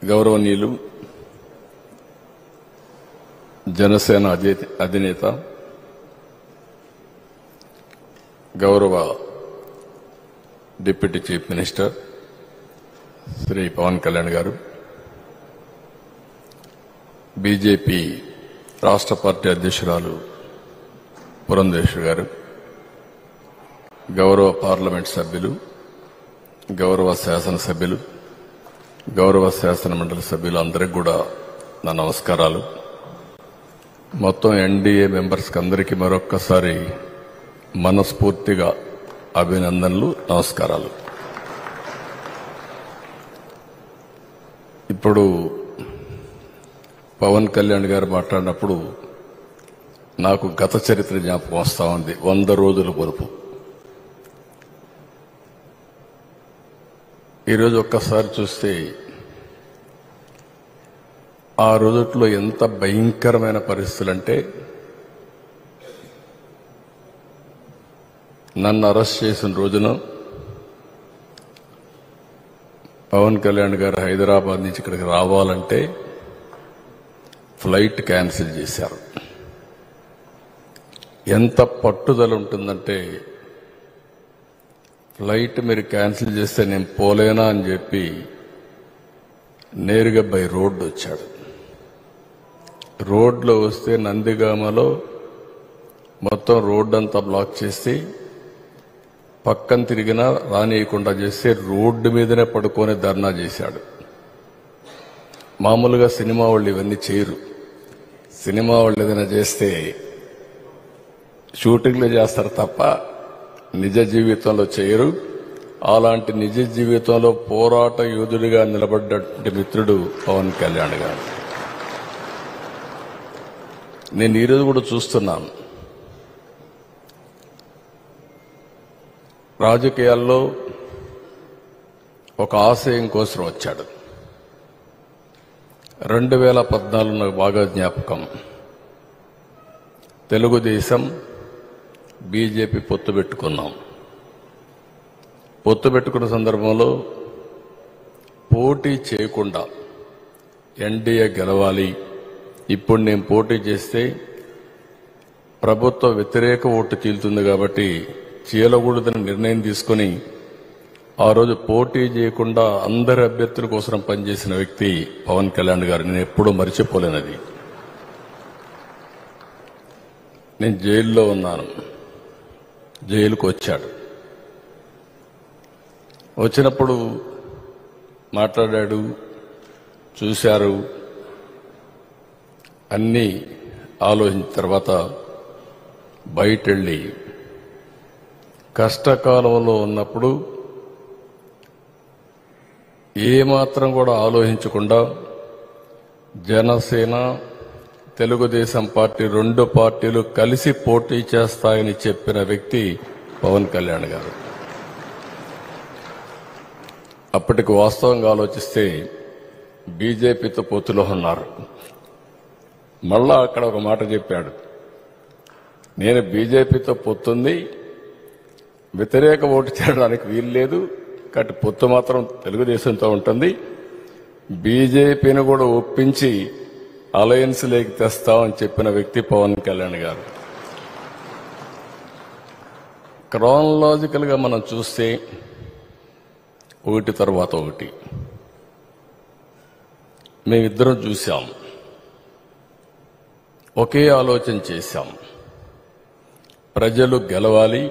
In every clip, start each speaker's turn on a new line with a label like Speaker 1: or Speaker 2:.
Speaker 1: గౌరవనీయులు జనసేన అధినేత గౌరవ deputy chief minister Shri Pawan Kalyan గారు, బీజేపీ రాష్ట్ర పార్టీ అధ్యక్షురాలు పురంధేశ్వరి గారు, గౌరవ పార్లమెంట్ సభ్యులు, గౌరవ శాసనసభ్యులు, గౌరవ శాసన మండలి సభ్యులు అందరికీ కూడా నా నమస్కారాలు. మొత్తం ఎన్డీఏ మెంబర్స్కి అందరికీ మరొక్కసారి మనస్ఫూర్తిగా అభినందనలు, నమస్కారాలు. ఇప్పుడు పవన్ కళ్యాణ్ గారు మాట్లాడినప్పుడు నాకు గత చరిత్ర జ్ఞాపకం వస్తా ఉంది. 100 రోజుల పొరుపు. ఈరోజు ఒక్కసారి చూస్తే ఆ రోజుల్లో ఎంత భయంకరమైన పరిస్థితులంటే, నన్ను అరెస్ట్ చేసిన రోజున పవన్ కళ్యాణ్ గారు హైదరాబాద్ నుంచి ఇక్కడికి రావాలంటే ఫ్లైట్ క్యాన్సిల్ చేశారు. ఎంత పట్టుదల ఉంటుందంటే, ఫ్లైట్ మీరు క్యాన్సిల్ చేస్తే నేను పోలేనా అని చెప్పి నేరుగా బై రోడ్డు వచ్చాడు. రోడ్లో వస్తే నందిగామలో మొత్తం రోడ్డు అంతా బ్లాక్ చేసి పక్కన తిరిగినా రానియకుండా చేస్తే రోడ్డు మీదనే పడుకొని ధర్నా చేశాడు. మామూలుగా సినిమా వాళ్ళు ఇవన్నీ చేయరు. సినిమా వాళ్ళు ఏదైనా చేస్తే షూటింగ్లు చేస్తారు తప్ప నిజ జీవితంలో చేయరు. అలాంటి నిజ జీవితంలో పోరాట యోధుడిగా నిలబడ్డ మిత్రుడు పవన్ కళ్యాణ్ గారు. నేను ఈరోజు కూడా చూస్తున్నాను, రాజకీయాల్లో ఒక ఆశయం కోసం వచ్చాడు. 2014 నాకు బాగా జ్ఞాపకం. తెలుగుదేశం బీజేపీ పొత్తు పెట్టుకున్నాం. పొత్తు పెట్టుకున్న సందర్భంలో పోటీ చేయకుండా ఎన్డీఏ గెలవాలి, ఇప్పుడు నేను పోటీ చేస్తే ప్రభుత్వ వ్యతిరేక ఓటు చీలుతుంది కాబట్టి చీలకూడదని నిర్ణయం తీసుకుని ఆ రోజు పోటీ చేయకుండా అందరి అభ్యర్థుల కోసం పనిచేసిన వ్యక్తి పవన్ కళ్యాణ్ గారు. నేను ఎప్పుడూ మరిచిపోలేనది. నేను జైల్లో ఉన్నాను. జైలుకు వచ్చాడు. వచ్చినప్పుడు మాట్లాడాడు, చూశారు. అన్నీ ఆలోచించిన తర్వాత బయటెళ్ళి కష్టకాలంలో ఉన్నప్పుడు ఏమాత్రం కూడా ఆలోచించకుండా జనసేన, తెలుగుదేశం పార్టీ 2 పార్టీలు కలిసి పోటీ చేస్తాయని చెప్పిన వ్యక్తి పవన్ కళ్యాణ్ గారు. అప్పటికి వాస్తవంగా ఆలోచిస్తే బీజేపీతో పొత్తులో ఉన్నారు. మళ్ళా అక్కడ ఒక మాట చెప్పాడు, నేను బీజేపీతో పొత్తుంది, వ్యతిరేక ఓటు చేయడానికి వీలు లేదు, కాబట్టి పొత్తు మాత్రం తెలుగుదేశంతో ఉంటుంది, బీజేపీని కూడా ఒప్పించి అలయన్స్ లేకి తెస్తామని చెప్పిన వ్యక్తి పవన్ కళ్యాణ్ గారు. క్రానలాజికల్ గా మనం చూస్తే ఒకటి తర్వాత ఒకటి మేమిద్దరం చూశాం, ఒకే ఆలోచన చేశాం. ప్రజలు గెలవాలి,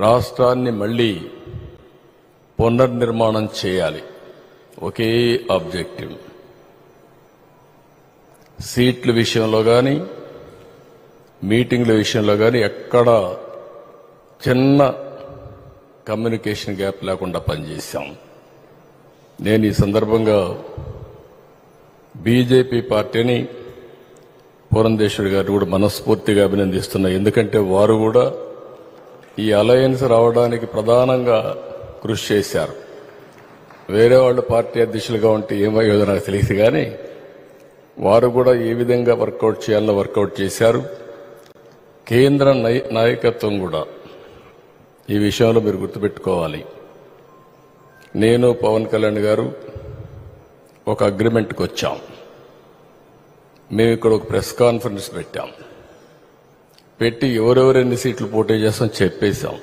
Speaker 1: రాష్ట్రాన్ని మళ్లీ పునర్నిర్మాణం చేయాలి, ఒకే ఆబ్జెక్టివ్. సీట్ల విషయంలో కానీ మీటింగ్ల విషయంలో కానీ ఎక్కడ చిన్న కమ్యూనికేషన్ గ్యాప్ లేకుండా పనిచేశాం. నేను ఈ సందర్భంగా బీజేపీ పార్టీని, పురంధేశ్వరి గారు కూడా మనస్ఫూర్తిగా అభినందిస్తున్నా. ఎందుకంటే వారు కూడా ఈ అలయన్స్ రావడానికి ప్రధానంగా కృషి చేశారు. వేరే వాళ్ళు పార్టీ అధ్యక్షులుగా ఉంటే ఏమయ్యేదో నాకు తెలియదు, కానీ వారు కూడా ఏ విధంగా వర్కౌట్ చేయాలో వర్కౌట్ చేశారు. కేంద్ర నాయకత్వం కూడా ఈ విషయంలో మీరు గుర్తుపెట్టుకోవాలి. నేను పవన్ కళ్యాణ్ గారు ఒక అగ్రిమెంట్కి వచ్చాం. మేము ఇక్కడ ఒక ప్రెస్ కాన్ఫరెన్స్ పెట్టాం. పెట్టి ఎవరెవరు ఎన్ని సీట్లు పోటీ చేస్తాం చెప్పేశాం.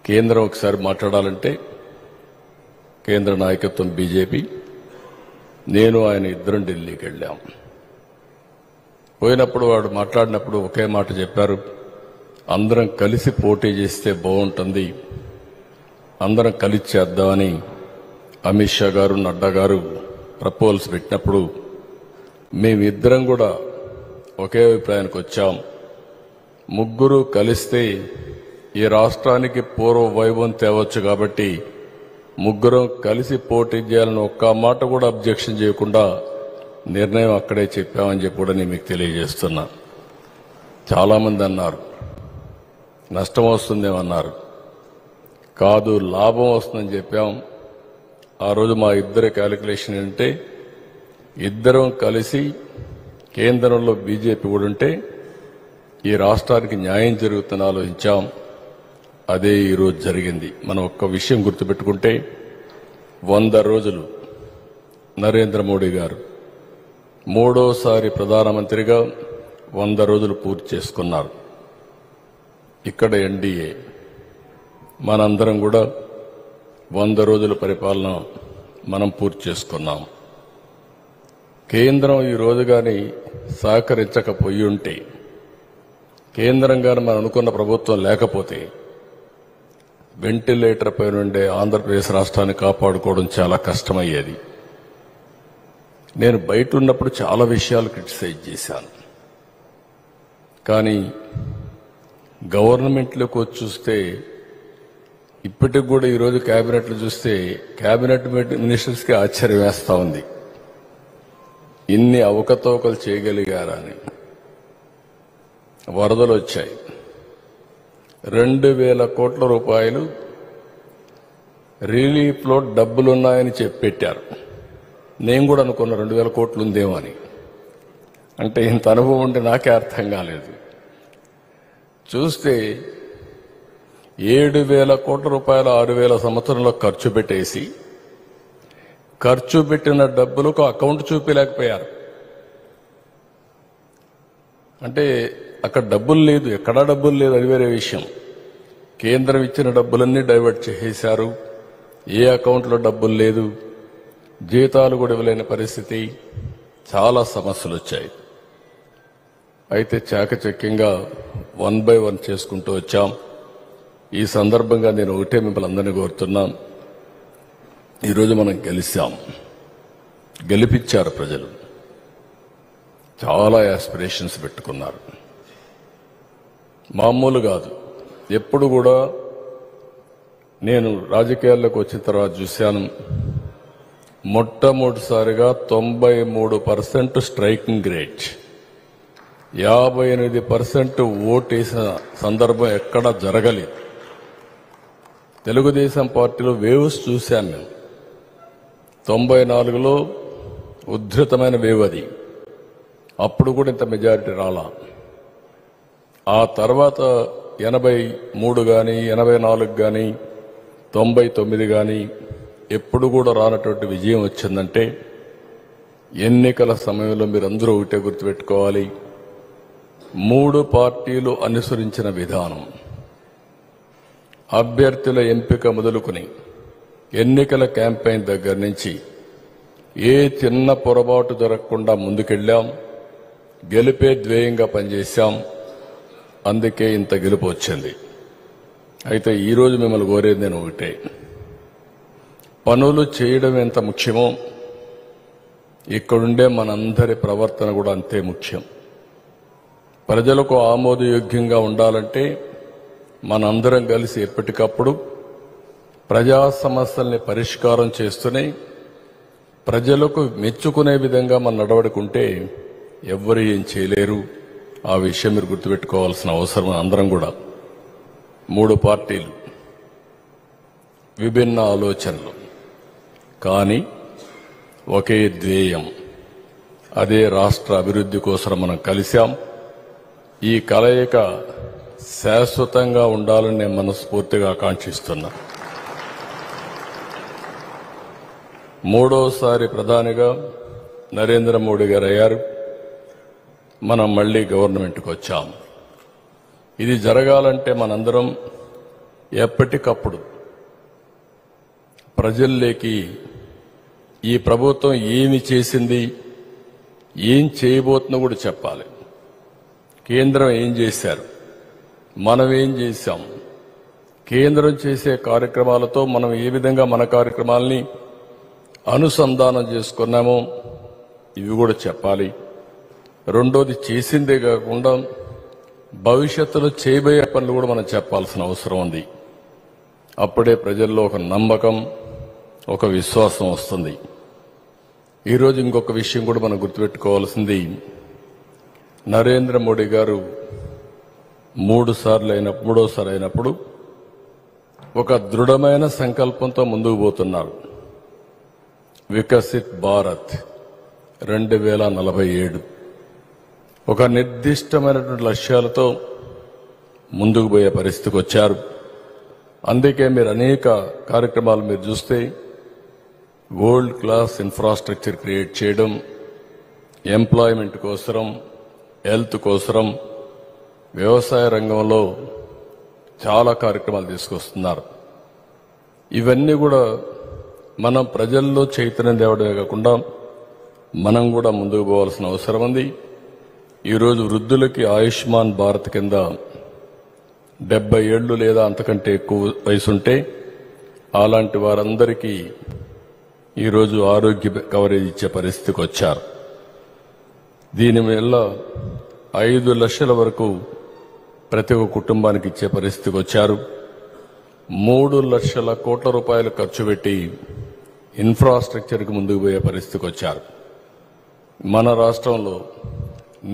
Speaker 1: కేంద్రం ఒకసారి మాట్లాడాలంటే కేంద్ర నాయకత్వం బీజేపీ, నేను ఆయన ఇద్దరం ఢిల్లీకి వెళ్ళాం. పోయినప్పుడు వాడు మాట్లాడినప్పుడు ఒకే మాట చెప్పారు, అందరం కలిసి పోటీ చేస్తే బాగుంటుంది, అందరం కలిసి చేద్దామని అమిత్ షా గారు, నడ్డా గారు ప్రపోజల్స్ పెట్టినప్పుడు మేమిద్దరం కూడా ఒకే అభిప్రాయానికి వచ్చాం. ముగ్గురు కలిస్తే ఈ రాష్ట్రానికి పూర్వ వైభవం తేవచ్చు కాబట్టి ముగ్గురం కలిసి పోటీ చేయాలని ఒక్క మాట కూడా అబ్జెక్షన్ చేయకుండా నిర్ణయం అక్కడే చెప్పామని చెప్పి కూడా నేను మీకు తెలియజేస్తున్నా. చాలామంది అన్నారు నష్టం వస్తుందేమన్నారు. కాదు, లాభం వస్తుందని చెప్పాం. ఆ రోజు మా ఇద్దరి క్యాలిక్యులేషన్ ఏంటంటే ఇద్దరం కలిసి కేంద్రంలో బీజేపీ కూడా ఉంటే ఈ రాష్ట్రానికి న్యాయం జరుగుతుందని ఆలోచించాం. అదే ఈరోజు జరిగింది. మనం ఒక్క విషయం గుర్తుపెట్టుకుంటే 100 రోజులు నరేంద్ర మోడీ గారు మూడోసారి ప్రధానమంత్రిగా 100 రోజులు పూర్తి చేసుకున్నారు. ఇక్కడ ఎన్డీఏ మనందరం కూడా 100 రోజుల పరిపాలన మనం పూర్తి చేసుకున్నాం. కేంద్రం ఈ రోజు కానీ సహకరించకపోయి ఉంటే, కేంద్రం కానీ మనం అనుకున్న ప్రభుత్వం లేకపోతే వెంటిలేటర్ పై నుండే ఆంధ్రప్రదేశ్ రాష్ట్రాన్ని కాపాడుకోవడం చాలా కష్టమయ్యేది. నేను బయట ఉన్నప్పుడు చాలా విషయాలు క్రిటిసైజ్ చేశాను. కానీ గవర్నమెంట్లోకి వచ్చి చూస్తే ఇప్పటికి కూడా ఈరోజు కేబినెట్లు చూస్తే కేబినెట్ మినిస్టర్స్కి ఆశ్చర్యం వేస్తా ఉంది, ఇన్ని అవకతవకలు చేయగలిగారా అని. వరదలు వచ్చాయి, 2,000 కోట్ల రూపాయలు రిలీఫ్లో డబ్బులున్నాయని చెప్పెట్టారు. నేను కూడా అనుకున్నా 2,000 కోట్లు ఉందేమో అని. అంటే ఇంత అనుభవం ఉంటే నాకే అర్థం కాలేదు. చూస్తే 7,000 కోట్ల రూపాయలు 6,000 సంవత్సరంలో ఖర్చు పెట్టేసి ఖర్చు పెట్టిన డబ్బులకు అకౌంట్ చూపించలేకపోయారు. అంటే అక్కడ డబ్బులు లేదు, ఎక్కడా డబ్బులు లేదు, అది వేరే విషయం. కేంద్రం ఇచ్చిన డబ్బులన్నీ డైవర్ట్ చేసేశారు. ఏ అకౌంట్లో డబ్బులు లేదు, జీతాలు కూడా ఇవ్వలేని పరిస్థితి, చాలా సమస్యలు వచ్చాయి. అయితే చాకచక్యంగా 1 by 1 చేసుకుంటూ వచ్చాం. ఈ సందర్భంగా నేను ఒకటే మిమ్మల్ని అందరినీ కోరుతున్నాను, ఈరోజు మనం గెలిచాం, గెలిపించారు ప్రజలు. చాలా యాస్పిరేషన్స్ పెట్టుకున్నారు, మామూలు కాదు. ఎప్పుడు కూడా నేను రాజకీయాల్లోకి వచ్చిన తర్వాత చూశాను, మొట్టమొదటిసారిగా 93% స్ట్రైకింగ్ రేట్, 58% ఓటేసిన సందర్భం ఎక్కడా జరగలేదు. తెలుగుదేశం పార్టీలో వేవ్స్ చూశాను మేము. 94లో ఉద్ధృతమైన వేవ్ అది, అప్పుడు కూడా ఇంత మెజారిటీ రాలా. ఆ తర్వాత 83 కానీ 84 కానీ 99 కానీ ఎప్పుడు కూడా రానటువంటి విజయం వచ్చిందంటే ఎన్నికల సమయంలో మీరందరూ ఒకటే గుర్తుపెట్టుకోవాలి, 3 పార్టీలు అనుసరించిన విధానం, అభ్యర్థుల ఎంపిక మొదలుకొని ఎన్నికల క్యాంపెయిన్ దగ్గర నుంచి ఏ చిన్న పొరపాటు జరగకుండా ముందుకెళ్లాం. గెలిపే ధ్యేయంగా పనిచేశాం. అందుకే ఇంత గెలుపు వచ్చింది. అయితే ఈరోజు మిమ్మల్ని కోరేది నేను ఒకటే, పనులు చేయడం ఎంత ముఖ్యమో ఇక్కడుండే మనందరి ప్రవర్తన కూడా అంతే ముఖ్యం. ప్రజలకు ఆమోదయోగ్యంగా ఉండాలంటే మనందరం కలిసి ఎప్పటికప్పుడు ప్రజా సమస్యల్ని పరిష్కారం చేస్తూనే ప్రజలకు మెచ్చుకునే విధంగా మనం నడవడుకుంటే ఎవ్వరు ఏం చేయలేరు. ఆ విషయం మీరు గుర్తుపెట్టుకోవాల్సిన అవసరం అందరం కూడా. 3 పార్టీలు, విభిన్న ఆలోచనలు, కానీ ఒకే ధ్యేయం, అదే రాష్ట్ర అభివృద్ధి కోసం మనం కలిశాం. ఈ కలయిక శాశ్వతంగా ఉండాలని నేను మనస్ఫూర్తిగా ఆకాంక్షిస్తున్నా. మూడోసారి ప్రధానిగా నరేంద్ర మోడీ గారు అయ్యారు. మనం మళ్లీ గవర్నమెంట్కి వచ్చాం. ఇది జరగాలంటే మనందరం ఎప్పటికప్పుడు ప్రజల్లోకి ఈ ప్రభుత్వం ఏమి చేసింది, ఏం చేయబోతుందో కూడా చెప్పాలి. కేంద్రం ఏం చేశారు, మనం ఏం చేశాం, కేంద్రం చేసే కార్యక్రమాలతో మనం ఏ విధంగా మన కార్యక్రమాలని అనుసంధానం చేసుకున్నామో ఇవి కూడా చెప్పాలి. రెండోది, చేసిందే కాకుండా భవిష్యత్తులో చేయబోయే పనులు కూడా మనం చెప్పాల్సిన అవసరం ఉంది. అప్పుడే ప్రజల్లో ఒక నమ్మకం, ఒక విశ్వాసం వస్తుంది. ఈరోజు ఇంకొక విషయం కూడా మనం గుర్తుపెట్టుకోవాల్సింది, నరేంద్ర మోడీ గారు మూడోసారి అయినప్పుడు ఒక దృఢమైన సంకల్పంతో ముందుకు పోతున్నారు. వికసిత్ భారత్ 2047 ఒక నిర్దిష్టమైనటువంటి లక్ష్యాలతో ముందుకు పోయే పరిస్థితికి వచ్చారు. అందుకే మీరు అనేక కార్యక్రమాలు మీరు చూస్తే వరల్డ్ క్లాస్ ఇన్ఫ్రాస్ట్రక్చర్ క్రియేట్ చేయడం, ఎంప్లాయ్మెంట్ కోసరం, హెల్త్ కోసరం, వ్యవసాయ రంగంలో చాలా కార్యక్రమాలు తీసుకొస్తున్నారు. ఇవన్నీ కూడా మనం ప్రజల్లో చైతన్యం తేవడమే కాకుండా మనం కూడా ముందుకు పోవాల్సిన అవసరం ఉంది. ఈరోజు వృద్ధులకి ఆయుష్మాన్ భారత్ కింద 70 ఏళ్లు లేదా అంతకంటే ఎక్కువ వయసుంటే అలాంటి వారందరికీ ఈరోజు ఆరోగ్య కవరేజ్ ఇచ్చే పరిస్థితికి వచ్చారు. దీనివల్ల 5 లక్షల వరకు ప్రతి ఒక్క కుటుంబానికి ఇచ్చే పరిస్థితికి వచ్చారు. 3 లక్షల కోట్ల రూపాయలు ఖర్చు పెట్టి ఇన్ఫ్రాస్ట్రక్చర్కి ముందుకు పోయే పరిస్థితికి వచ్చారు. మన రాష్ట్రంలో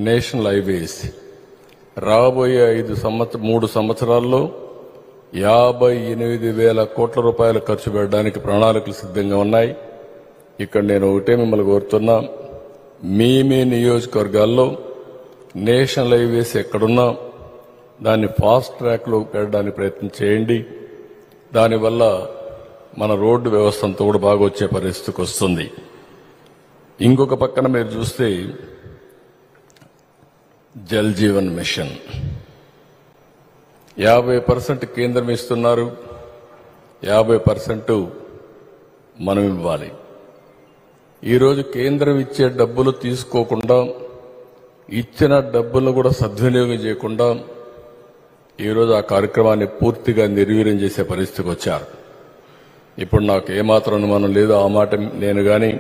Speaker 1: నేషనల్ హైవేస్ రాబోయే 3 సంవత్సరాల్లో 58,000 కోట్ల రూపాయలు ఖర్చు పెట్టడానికి ప్రణాళికలు సిద్ధంగా ఉన్నాయి. ఇక్కడ నేను ఒకటే మిమ్మల్ని కోరుతున్నా, మీ నియోజకవర్గాల్లో నేషనల్ హైవేస్ ఎక్కడున్నా దాన్ని ఫాస్ట్ ట్రాక్లో పెట్టడానికి ప్రయత్నం చేయండి. దానివల్ల మన రోడ్డు వ్యవస్థ అంతా కూడా బాగా వచ్చే పరిస్థితికి వస్తుంది. ఇంకొక పక్కన మీరు చూస్తే జల్ జీవన్ మిషన్ 50% కేంద్రం ఇస్తున్నారు, 50% మనం ఇవ్వాలి. ఈరోజు కేంద్రం ఇచ్చే డబ్బులు తీసుకోకుండా, ఇచ్చిన డబ్బులను కూడా సద్వినియోగం చేయకుండా ఈరోజు ఆ కార్యక్రమాన్ని పూర్తిగా నిర్వీర్యం చేసే పరిస్థితికి వచ్చారు. ఇప్పుడు నాకు ఏమాత్రం అనుమానం లేదు, ఆ మాట నేను కానీ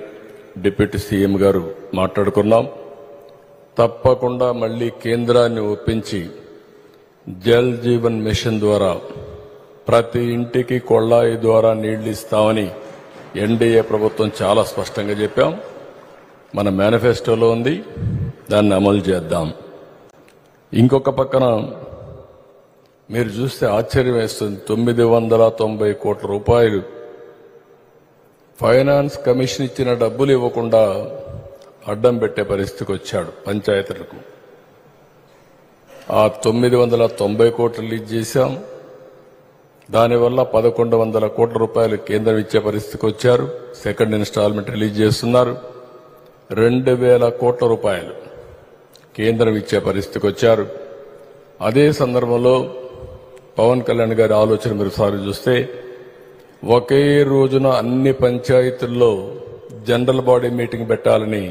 Speaker 1: డిప్యూటీ సీఎం గారు మాట్లాడుకున్నాం. తప్పకుండా మళ్లీ కేంద్రాన్ని ఒప్పించి జల్ జీవన్ మిషన్ ద్వారా ప్రతి ఇంటికి కొళాయి ద్వారా నీళ్లు ఇస్తామని ఎన్డీఏ ప్రభుత్వం చాలా స్పష్టంగా చెప్పాం. మన మేనిఫెస్టోలో ఉంది, దాన్ని అమలు చేద్దాం. ఇంకొక పక్కన మీరు చూస్తే ఆశ్చర్యం వేస్తుంది, 990 కోట్ల రూపాయలు ఫైనాన్స్ కమిషన్ ఇచ్చిన డబ్బులు ఇవ్వకుండా అడ్డం పెట్టే పరిస్థితికి వచ్చాడు పంచాయతీలకు. ఆ 990 కోట్లు రిలీజ్ చేశాం. దానివల్ల 1100 కోట్ల రూపాయలు కేంద్రం ఇచ్చే పరిస్థితికి వచ్చారు. సెకండ్ ఇన్స్టాల్మెంట్ రిలీజ్ చేస్తున్నారు. 2,000 కోట్ల రూపాయలు కేంద్రం ఇచ్చే పరిస్థితికి వచ్చారు. అదే సందర్భంలో పవన్ కళ్యాణ్ గారి ఆలోచన మీరు సారి చూస్తే ఒకే రోజున అన్ని పంచాయతీల్లో జనరల్ బాడీ మీటింగ్ పెట్టాలని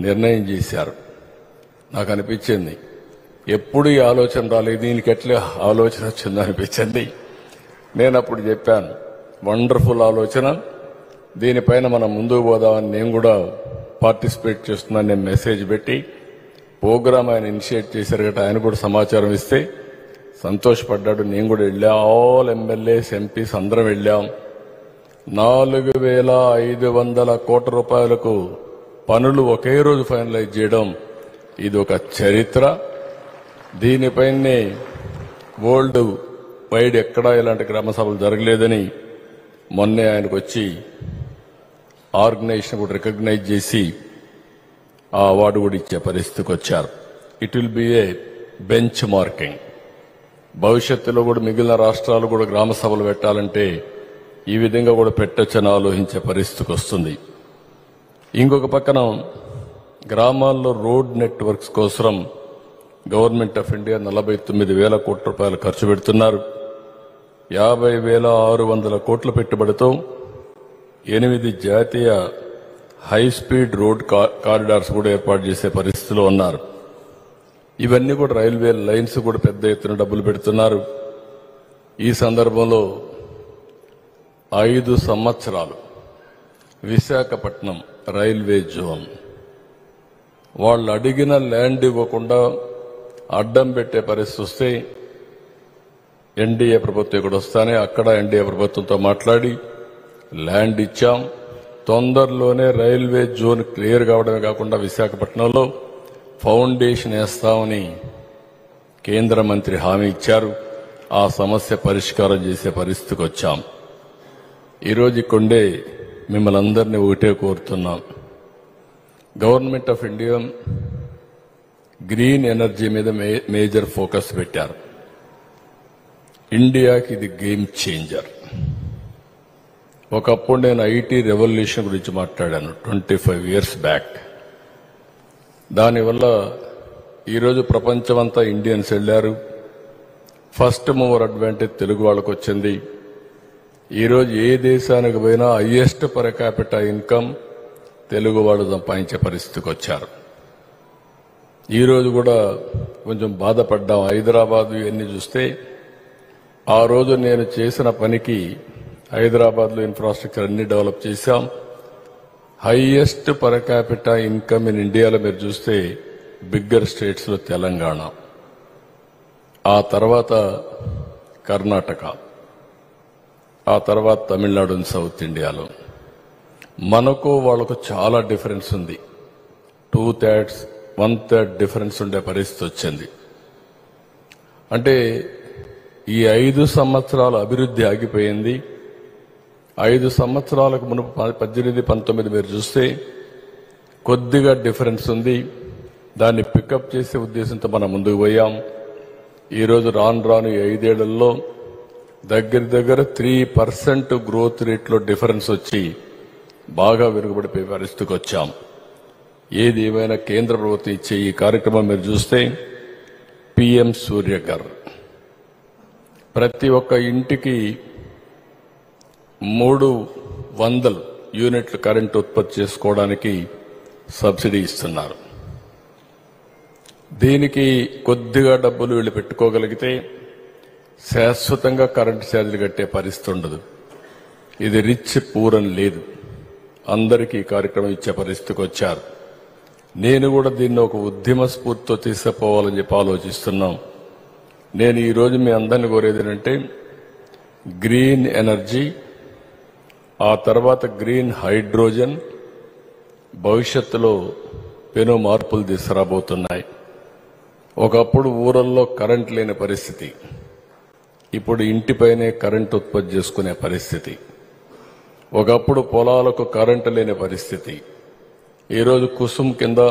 Speaker 1: నిర్ణయం చేశారు. నాకు అనిపించింది, ఎప్పుడు ఈ ఆలోచన రాలేదు, దీనికి ఎట్లా ఆలోచన వచ్చిందో అనిపించింది. నేను అప్పుడు చెప్పాను, వండర్ఫుల్ ఆలోచన, దీనిపైన మనం ముందుకు పోదామని నేను కూడా పార్టిసిపేట్ చేస్తున్నాను. నేను మెసేజ్ పెట్టి ప్రోగ్రామ్ ఆయన ఇనిషియేట్ చేశారు కాబట్టి ఆయన కూడా సమాచారం ఇస్తే సంతోషపడ్డాడు. నేను కూడా వెళ్ళా, ఆల్ ఎమ్మెల్యేస్ ఎంపీస్ అందరం వెళ్ళాం. 4,500 కోట్ల రూపాయలకు పనులు ఒకే రోజు ఫైనలైజ్ చేయడం ఇది ఒక చరిత్ర. దీనిపైనే వరల్డ్ వైడ్ ఎక్కడా ఇలాంటి గ్రామ సభలు జరగలేదని మొన్నే ఆయనకు వచ్చి ఆర్గనైజేషన్ కూడా రికగ్నైజ్ చేసి ఆ అవార్డు కూడా ఇచ్చే పరిస్థితికి వచ్చారు. It will be A bench marking. భవిష్యత్తులో కూడా మిగిలిన రాష్ట్రాలు కూడా గ్రామ సభలు పెట్టాలంటే ఈ విధంగా కూడా పెట్టొచ్చని ఆలోచించే పరిస్థితికి వస్తుంది. ఇంకొక పక్కన గ్రామాల్లో రోడ్ నెట్వర్క్స్ కోసం గవర్నమెంట్ ఆఫ్ ఇండియా 49,000 కోట్ల రూపాయలు ఖర్చు పెడుతున్నారు. 50,600 కోట్ల పెట్టుబడితో 8 జాతీయ హై స్పీడ్ రోడ్ కారిడార్స్ కూడా ఏర్పాటు చేసే పరిస్థితిలో ఉన్నారు. ఇవన్నీ కూడా రైల్వే లైన్స్ కూడా పెద్ద ఎత్తున డబ్బులు పెడుతున్నారు. ఈ సందర్భంలో 5 సంవత్సరాలు విశాఖపట్నం రైల్వే జోన్ వాళ్ళు అడిగిన ల్యాండ్ ఇవ్వకుండా అడ్డం పెట్టే పరిస్థితి వస్తే ఎన్డీఏ ప్రభుత్వం ఇక్కడ వస్తానే అక్కడ ఎన్డీఏ ప్రభుత్వంతో మాట్లాడి ల్యాండ్ ఇచ్చాం. తొందరలోనే రైల్వే జోన్ క్లియర్ కావడమే కాకుండా విశాఖపట్నంలో ఫౌండేషన్ వేస్తామని కేంద్ర మంత్రి హామీ ఇచ్చారు. ఆ సమస్య పరిష్కారం చేసే పరిస్థితికి వచ్చాం. ఈరోజు ఇక్కడే మిమ్మల్ని అందరినీ ఒకటే కోరుతున్నాం. Government of India green energy మీద మేజర్ ఫోకస్ పెట్టారు. ఇండియాకి ఇది గేమ్ చేంజర్. ఒకప్పుడు నేను ఐటీ రెవల్యూషన్ గురించి మాట్లాడాను 25 years బ్యాక్. దానివల్ల ఈరోజు ప్రపంచమంతా ఇండియన్స్ వెళ్లారు. ఫస్ట్ మూవర్ అడ్వాంటేజ్ తెలుగు వాళ్ళకు వచ్చింది. ఈరోజు ఏ దేశానికి పోయినా highest per capital income Telugu వాళ్ళు సంపాదించే పరిస్థితికి వచ్చారు. ఈరోజు కూడా కొంచెం బాధపడ్డాం. హైదరాబాద్ ఇవన్నీ చూస్తే ఆ రోజు నేను చేసిన పనికి హైదరాబాద్లో ఇన్ఫ్రాస్ట్రక్చర్ అన్ని డెవలప్ చేశాం. Highest per capital income in ఇండియాలో మీరు చూస్తే బిగ్గర్ స్టేట్స్లో తెలంగాణ, ఆ తర్వాత కర్ణాటక, ఆ తర్వాత తమిళనాడు, సౌత్ ఇండియాలో. మనకు వాళ్ళకు చాలా డిఫరెన్స్ ఉంది. 2/3, 1/3 డిఫరెన్స్ ఉండే పరిస్థితి వచ్చింది. అంటే ఈ 5 సంవత్సరాల అభివృద్ధి ఆగిపోయింది. 5 సంవత్సరాలకు మునుపు 18, 19 మీరు చూస్తే కొద్దిగా డిఫరెన్స్ ఉంది. దాన్ని పికప్ చేసే ఉద్దేశంతో మనం ముందుకు పోయాం. ఈరోజు రాను ఈ 5 ఏళ్లలో దగ్గర 3% గ్రోత్ రేట్లో డిఫరెన్స్ వచ్చి బాగా వెనుకబడిపోయే పరిస్థితికి వచ్చాం. ఏది ఏమైనా కేంద్ర ప్రభుత్వం ఇచ్చే ఈ కార్యక్రమం మీరు చూస్తే పిఎం సూర్యఘర్ ప్రతి ఒక్క ఇంటికి 300 యూనిట్లు కరెంటు ఉత్పత్తి చేసుకోవడానికి సబ్సిడీ ఇస్తున్నారు. దీనికి కొద్దిగా డబ్బులు వీళ్ళు పెట్టుకోగలిగితే శాశ్వతంగా కరెంటు ఛార్జీలు కట్టే పరిస్థితి ఉండదు. ఇది రిచ్ పూర్ అని లేదు, అందరికీ ఈ కార్యక్రమం ఇచ్చే పరిస్థితికి వచ్చారు. నేను కూడా దీన్ని ఒక ఉద్యమ స్ఫూర్తితో తీసుకుపోవాలని చెప్పి ఆలోచిస్తున్నాం. నేను ఈరోజు మీ అందరిని కోరేది ఏంటంటే గ్రీన్ ఎనర్జీ, ఆ తర్వాత గ్రీన్ హైడ్రోజన్ భవిష్యత్తులో పెను మార్పులు తీసుకురాబోతున్నాయి. ఒకప్పుడు ఊరల్లో కరెంట్ లేని పరిస్థితి, ఇప్పుడు ఇంటిపైనే కరెంట్ ఉత్పత్తి చేసుకునే పరిస్థితి. ఒకప్పుడు పొలాలకు కరెంటు లేని పరిస్థితి, ఈరోజు కుసుమ్ కింద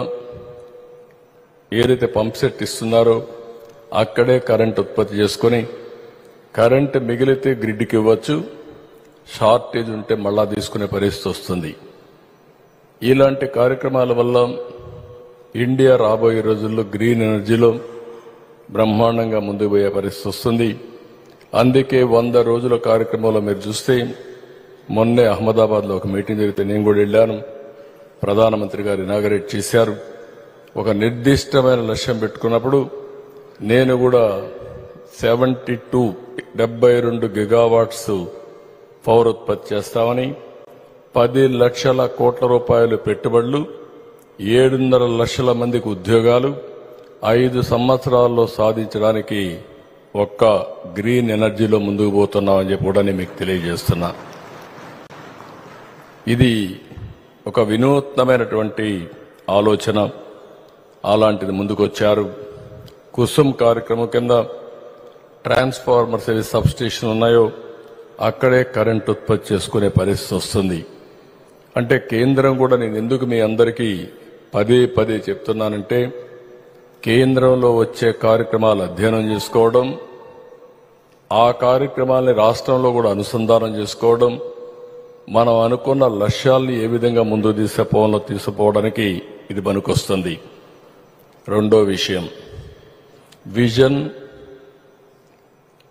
Speaker 1: ఏదైతే పంప్ సెట్ ఇస్తున్నారో అక్కడే కరెంట్ ఉత్పత్తి చేసుకుని కరెంటు మిగిలితే గ్రిడ్కి ఇవ్వచ్చు, షార్టేజ్ ఉంటే మళ్ళా తీసుకునే పరిస్థితి వస్తుంది. ఇలాంటి కార్యక్రమాల వల్ల ఇండియా రాబోయే రోజుల్లో గ్రీన్ ఎనర్జీలో బ్రహ్మాండంగా ముందుకు పోయే పరిస్థితి వస్తుంది. అందుకే 100 రోజుల కార్యక్రమంలో మీరు చూస్తే మొన్నే అహ్మదాబాద్లో ఒక మీటింగ్ జరిగితే నేను కూడా వెళ్ళాను. ప్రధానమంత్రి గారు ఇనాగరేట్ చేశారు. ఒక నిర్దిష్టమైన లక్ష్యం పెట్టుకున్నప్పుడు నేను కూడా 72 గిగావాట్స్ పవర్ ఉత్పత్తి చేస్తామని, 10 లక్షల కోట్ల రూపాయలు పెట్టుబడులు, 7.5 లక్షల మందికి ఉద్యోగాలు 5 సంవత్సరాల్లో సాధించడానికి ఒక్క గ్రీన్ ఎనర్జీలో ముందుకు పోతున్నామని చెప్పి కూడా నేను మీకు తెలియజేస్తున్నా. ఇది ఒక వినూత్నమైనటువంటి ఆలోచన. అలాంటిది ముందుకొచ్చారు. కుసుమ్ కార్యక్రమం కింద ట్రాన్స్ఫార్మర్స్ ఏవి సబ్ స్టేషన్ ఉన్నాయో అక్కడే కరెంట్ ఉత్పత్తి చేసుకునే పరిస్థితి వస్తుంది. అంటే కేంద్రం కూడా, నేను ఎందుకు మీ అందరికీ పదే చెప్తున్నానంటే, కేంద్రంలో వచ్చే కార్యక్రమాలు అధ్యయనం చేసుకోవడం, ఆ కార్యక్రమాల్ని రాష్ట్రంలో కూడా అనుసంధానం చేసుకోవడం, మనం అనుకున్న లక్ష్యాల్ని ఏ విధంగా ముందుకు తీసుకుపోవడానికి ఇది పనికొస్తుంది. రెండో విషయం, vision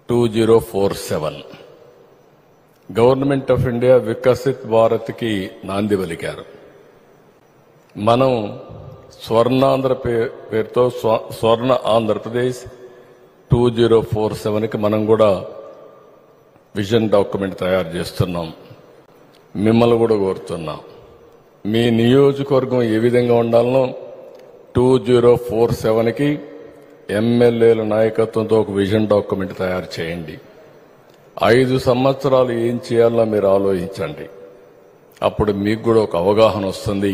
Speaker 1: 2047 government of India Viksit భారత్కి నాంది పలికారు. మనం స్వర్ణాంధ్ర పేరుతో స్వర్ణ ఆంధ్రప్రదేశ్ 2047కి మనం కూడా విజన్ డాక్యుమెంట్ తయారు చేస్తున్నాం. మిమ్మల్ని కూడా కోరుతున్నాం, మీ నియోజకవర్గం ఏ విధంగా ఉండాలనో 2047కి ఎమ్మెల్యేల నాయకత్వంతో ఒక విజన్ డాక్యుమెంట్ తయారు చేయండి. 5 సంవత్సరాలు ఏం చేయాలో మీరు ఆలోచించండి. అప్పుడు మీకు కూడా ఒక అవగాహన వస్తుంది.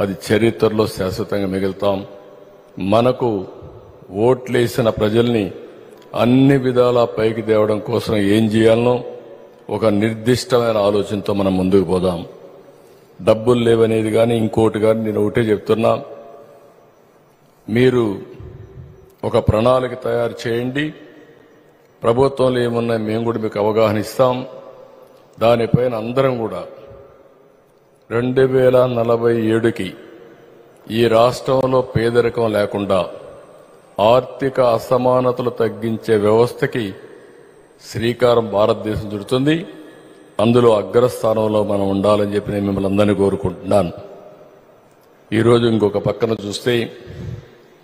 Speaker 1: అది చరిత్రలో శాశ్వతంగా మిగులుతాం. మనకు ఓట్లేసిన ప్రజల్ని అన్ని విధాలా పైకి తేవడం కోసం ఏం చేయాలనో ఒక నిర్దిష్టమైన ఆలోచనతో మనం ముందుకు పోదాం. డబ్బులు లేవనేది కానీ ఇంకోటి కానీ నేను ఒకటే చెప్తున్నా, మీరు ఒక ప్రణాళిక తయారు చేయండి. ప్రభుత్వంలో ఏమున్నాయి మేము కూడా మీకు అవగాహన ఇస్తాం. దానిపైన అందరం కూడా 2047కి ఈ రాష్ట్రంలో పేదరికం లేకుండా ఆర్థిక అసమానతలు తగ్గించే వ్యవస్థకి శ్రీకారం భారతదేశం చుడుతుంది. అందులో అగ్రస్థానంలో మనం ఉండాలని చెప్పి నేను మిమ్మల్ని అందరినీ కోరుకుంటున్నాను. ఈరోజు ఇంకొక పక్కన చూస్తే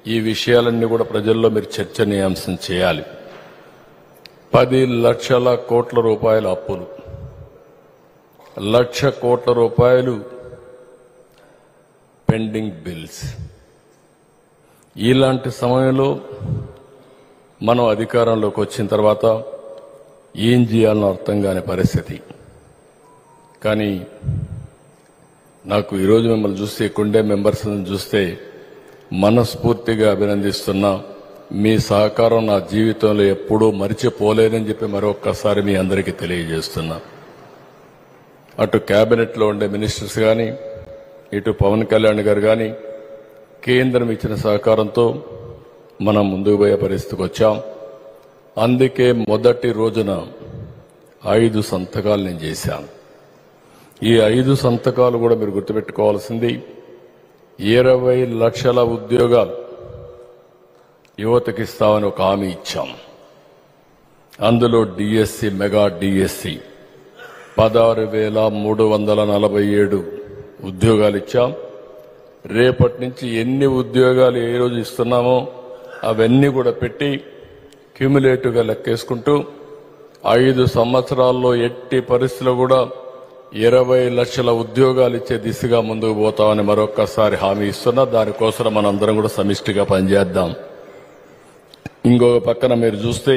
Speaker 1: ఈ విషయాలన్నీ కూడా ప్రజల్లో మీరు చర్చనీయాంశం చేయాలి. 10 లక్షల కోట్ల రూపాయల అప్పులు, 1 లక్ష కోట్ల రూపాయలు పెండింగ్ బిల్స్. ఇలాంటి సమయంలో మనం అధికారంలోకి వచ్చిన తర్వాత ఏం చేయాలనో అర్థం కాని పరిస్థితి. కానీ నాకు ఈరోజు మిమ్మల్ని చూస్తే, కుండే మెంబర్స్ చూస్తే మనస్ఫూర్తిగా అభినందిస్తున్నా. మీ సహకారం నా జీవితంలో ఎప్పుడూ మరిచిపోలేనని చెప్పి మరొక్కసారి మీ అందరికీ తెలియజేస్తున్నా. అటు కేబినెట్లో ఉండే మినిస్టర్స్ కానీ, ఇటు పవన్ కళ్యాణ్ గారు కానీ కేంద్రం ఇచ్చిన సహకారంతో మనం ముందుకు పోయే పరిస్థితికి వచ్చాం. అందుకే మొదటి రోజున 5 సంతకాలు నేను చేశాను. ఈ 5 సంతకాలు కూడా మీరు గుర్తుపెట్టుకోవాల్సింది, 20 లక్షల ఉద్యోగాలు యువతకి ఇస్తామని ఒక హామీ ఇచ్చాం. అందులో డిఎస్సి, మెగా డిఎస్సి 16,347 ఉద్యోగాలు ఇచ్చాం. రేపటి నుంచి ఎన్ని ఉద్యోగాలు ఏ రోజు ఇస్తున్నామో అవన్నీ కూడా పెట్టి క్యూములేటివ్గా లెక్కేసుకుంటూ 5 సంవత్సరాల్లో ఎట్టి పరిస్థితుల్లో కూడా 20 లక్షల ఉద్యోగాలు ఇచ్చే దిశగా ముందుకు పోతామని మరొక్కసారి హామీ ఇస్తున్నా. దానికోసం మనందరం కూడా సమిష్టిగా పనిచేద్దాం. ఇంకొక పక్కన మీరు చూస్తే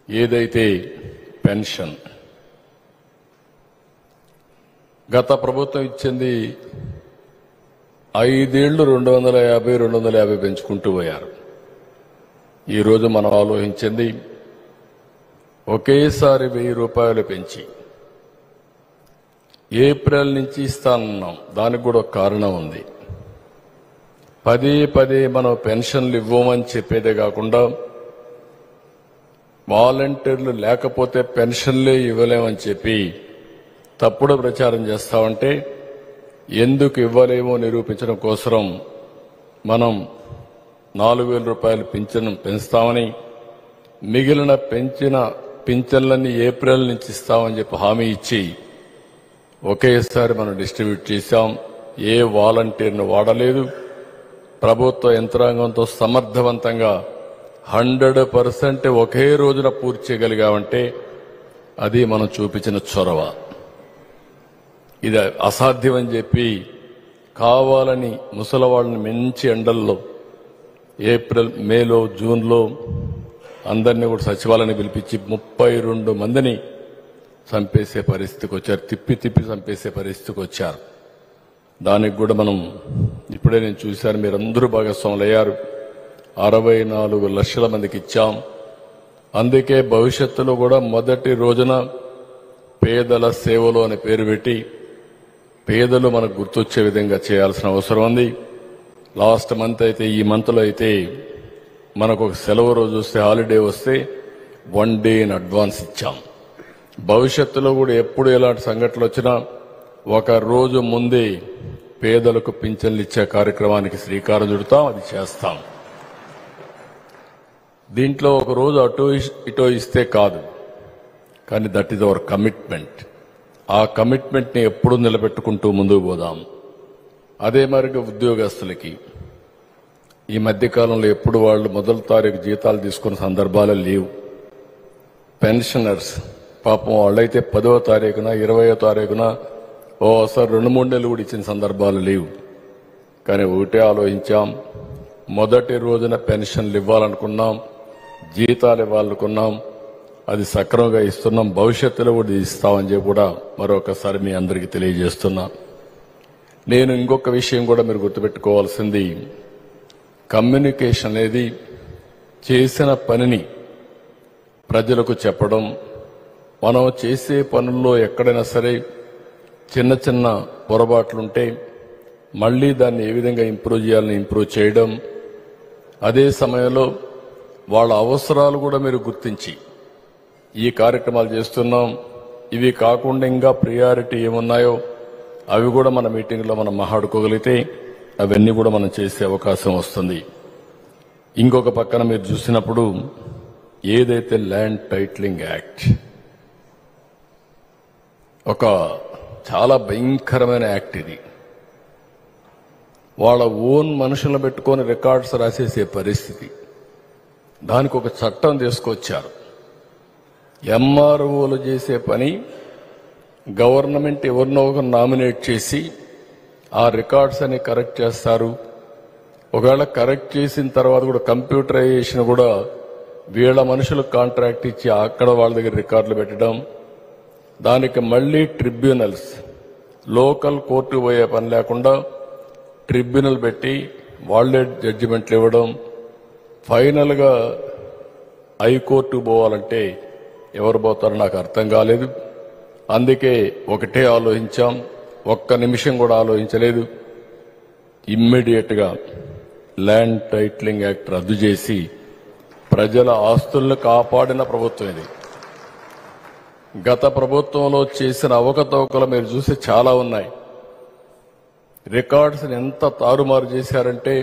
Speaker 1: ఏదైతే పెన్షన్ గత ప్రభుత్వం ఇచ్చింది 5 ఏళ్లు 250 పెంచుకుంటూ పోయారు. ఈరోజు మనం ఆలోచించింది ఒకేసారి 1000 రూపాయలు పెంచి ఏప్రిల్ నుంచి ఇస్తానన్నాం. దానికి కూడా ఒక కారణం ఉంది. పదే మనం పెన్షన్లు ఇవ్వమని చెప్పేదే కాకుండా వాలంటీర్లు లేకపోతే పెన్షన్లే ఇవ్వలేమని చెప్పి తప్పుడు ప్రచారం చేస్తామంటే ఎందుకు ఇవ్వలేమో నిరూపించడం కోసం మనం 4,000 రూపాయలు పింఛను పెంచుతామని, మిగిలిన పెంచిన పింఛన్లన్నీ ఏప్రిల్ నుంచి ఇస్తామని చెప్పి హామీ ఇచ్చి ఒకేసారి మనం డిస్ట్రిబ్యూట్ చేశాం. ఏ వాలంటీర్ను వాడలేదు. ప్రభుత్వ యంత్రాంగంతో సమర్థవంతంగా 100% ఒకే రోజున పూర్తి చేయగలిగామంటే అది మనం చూపించిన చొరవ. ఇది అసాధ్యమని చెప్పి కావాలని ముసలవాళ్ళని మంచి ఎండల్లో ఏప్రిల్, మేలో, జూన్లో అందరినీ కూడా సచివాలయాన్ని పిలిపించి 32 మందిని చంపేసే పరిస్థితికి వచ్చారు. తిప్పి చంపేసే పరిస్థితికి వచ్చారు. దానికి కూడా మనం ఇప్పుడే నేను చూశాను, మీరందరూ భాగస్వాములు అయ్యారు. 64 లక్షల మందికి ఇచ్చాం. అందుకే భవిష్యత్తులో కూడా మొదటి రోజున పేదల సేవలో అని పేరు పెట్టి పేదలు మనకు గుర్తొచ్చే విధంగా చేయాల్సిన అవసరం ఉంది. లాస్ట్ మంత్ అయితే, ఈ మంత్లో అయితే మనకు ఒక సెలవు రోజు వస్తే, హాలిడే వస్తే 1 డే ఇన్ అడ్వాన్స్ ఇచ్చాం. భవిష్యత్తులో కూడా ఎప్పుడు ఎలాంటి సంఘటనలు వచ్చినా ఒక రోజు ముందే పేదలకు పింఛన్లు ఇచ్చే కార్యక్రమానికి శ్రీకారం చుడతాం, అది చేస్తాం. దీంట్లో ఒక రోజు అటో ఇటో ఇస్తే కాదు, కానీ దట్ ఈజ్ అవర్ కమిట్మెంట్. ఆ కమిట్మెంట్ని ఎప్పుడూ నిలబెట్టుకుంటూ ముందుకు పోదాం. అదే మరిగా ఉద్యోగస్తులకి ఈ మధ్యకాలంలో ఎప్పుడు వాళ్ళు మొదటి తారీఖు జీతాలు తీసుకున్న సందర్భాలు లేవు. పెన్షనర్స్ పాపం వాళ్ళైతే 10వ తారీఖున 20వ తారీఖున ఓసారి 2-3 నెలలు కూడా ఇచ్చిన సందర్భాలు లేవు. కానీ ఒకటే ఆలోచించాం, మొదటి రోజున పెన్షన్లు ఇవ్వాలనుకున్నాం, జీతాలు ఇవ్వాలనుకున్నాం, అది సక్రమంగా ఇస్తున్నాం, భవిష్యత్తులో కూడా ఇస్తామని చెప్పి కూడా మరొకసారి మీ అందరికీ తెలియజేస్తున్నా. నేను ఇంకొక విషయం కూడా మీరు గుర్తుపెట్టుకోవాల్సింది, కమ్యూనికేషన్ అనేది చేసిన పనిని ప్రజలకు చెప్పడం. మనం చేసే పనుల్లో ఎక్కడైనా సరే చిన్న చిన్న పొరపాట్లుంటే మళ్ళీ దాన్ని ఏ విధంగా ఇంప్రూవ్ చేయాలని ఇంప్రూవ్ చేయడం. అదే సమయంలో వాళ్ళ అవసరాలు కూడా మీరు గుర్తించి ఈ కార్యక్రమాలు చేస్తున్నాం, ఇవి కాకుండా ఇంకా ప్రియారిటీ ఏమున్నాయో అవి కూడా మన మీటింగ్లో మనం మాట్లాడుకోగలిగితే అవన్నీ కూడా మనం చేసే అవకాశం వస్తుంది. ఇంకొక పక్కన మీరు చూసినప్పుడు ఏదైతే ల్యాండ్ టైటిలింగ్ యాక్ట్ ఒక చాలా భయంకరమైన యాక్ట్, ఇది వాళ్ళ ఓన్ మనుషులను పెట్టుకొని రికార్డ్స్ రాసేసే పరిస్థితి. దానికి ఒక చట్టం తీసుకొచ్చారు. ఎంఆర్ఓలు చేసే పని గవర్నమెంట్ ఎవరినో ఒకరు నామినేట్ చేసి ఆ రికార్డ్స్ అని కరెక్ట్ చేస్తారు. ఒకవేళ కరెక్ట్ చేసిన తర్వాత కూడా కంప్యూటరైజేషన్ కూడా వీళ్ళ మనుషులకు కాంట్రాక్ట్ ఇచ్చి అక్కడ వాళ్ళ దగ్గర రికార్డులు పెట్టడం. దానికి మళ్ళీ ట్రిబ్యునల్స్, లోకల్ కోర్టు పోయే పని లేకుండా ట్రిబ్యునల్ పెట్టి వాళ్లే జడ్జిమెంట్లు ఇవ్వడం. ఫైనల్గా హైకోర్టు పోవాలంటే ఎవరు పోతారో నాకు అర్థం కాలేదు. అందుకే ఒకటే ఆలోచించాం, ఒక్క నిమిషం కూడా ఆలోచించలేదు. ఇమ్మీడియట్గా ల్యాండ్ టైటిలింగ్ యాక్ట్ రద్దు చేసి ప్రజల ఆస్తులను కాపాడిన ప్రభుత్వం ఇది. గత ప్రభుత్వంలో చేసిన అవకతవకలు మీరు చూసి చాలా ఉన్నాయి. రికార్డ్స్ ఎంత తారుమారు చేశారంటే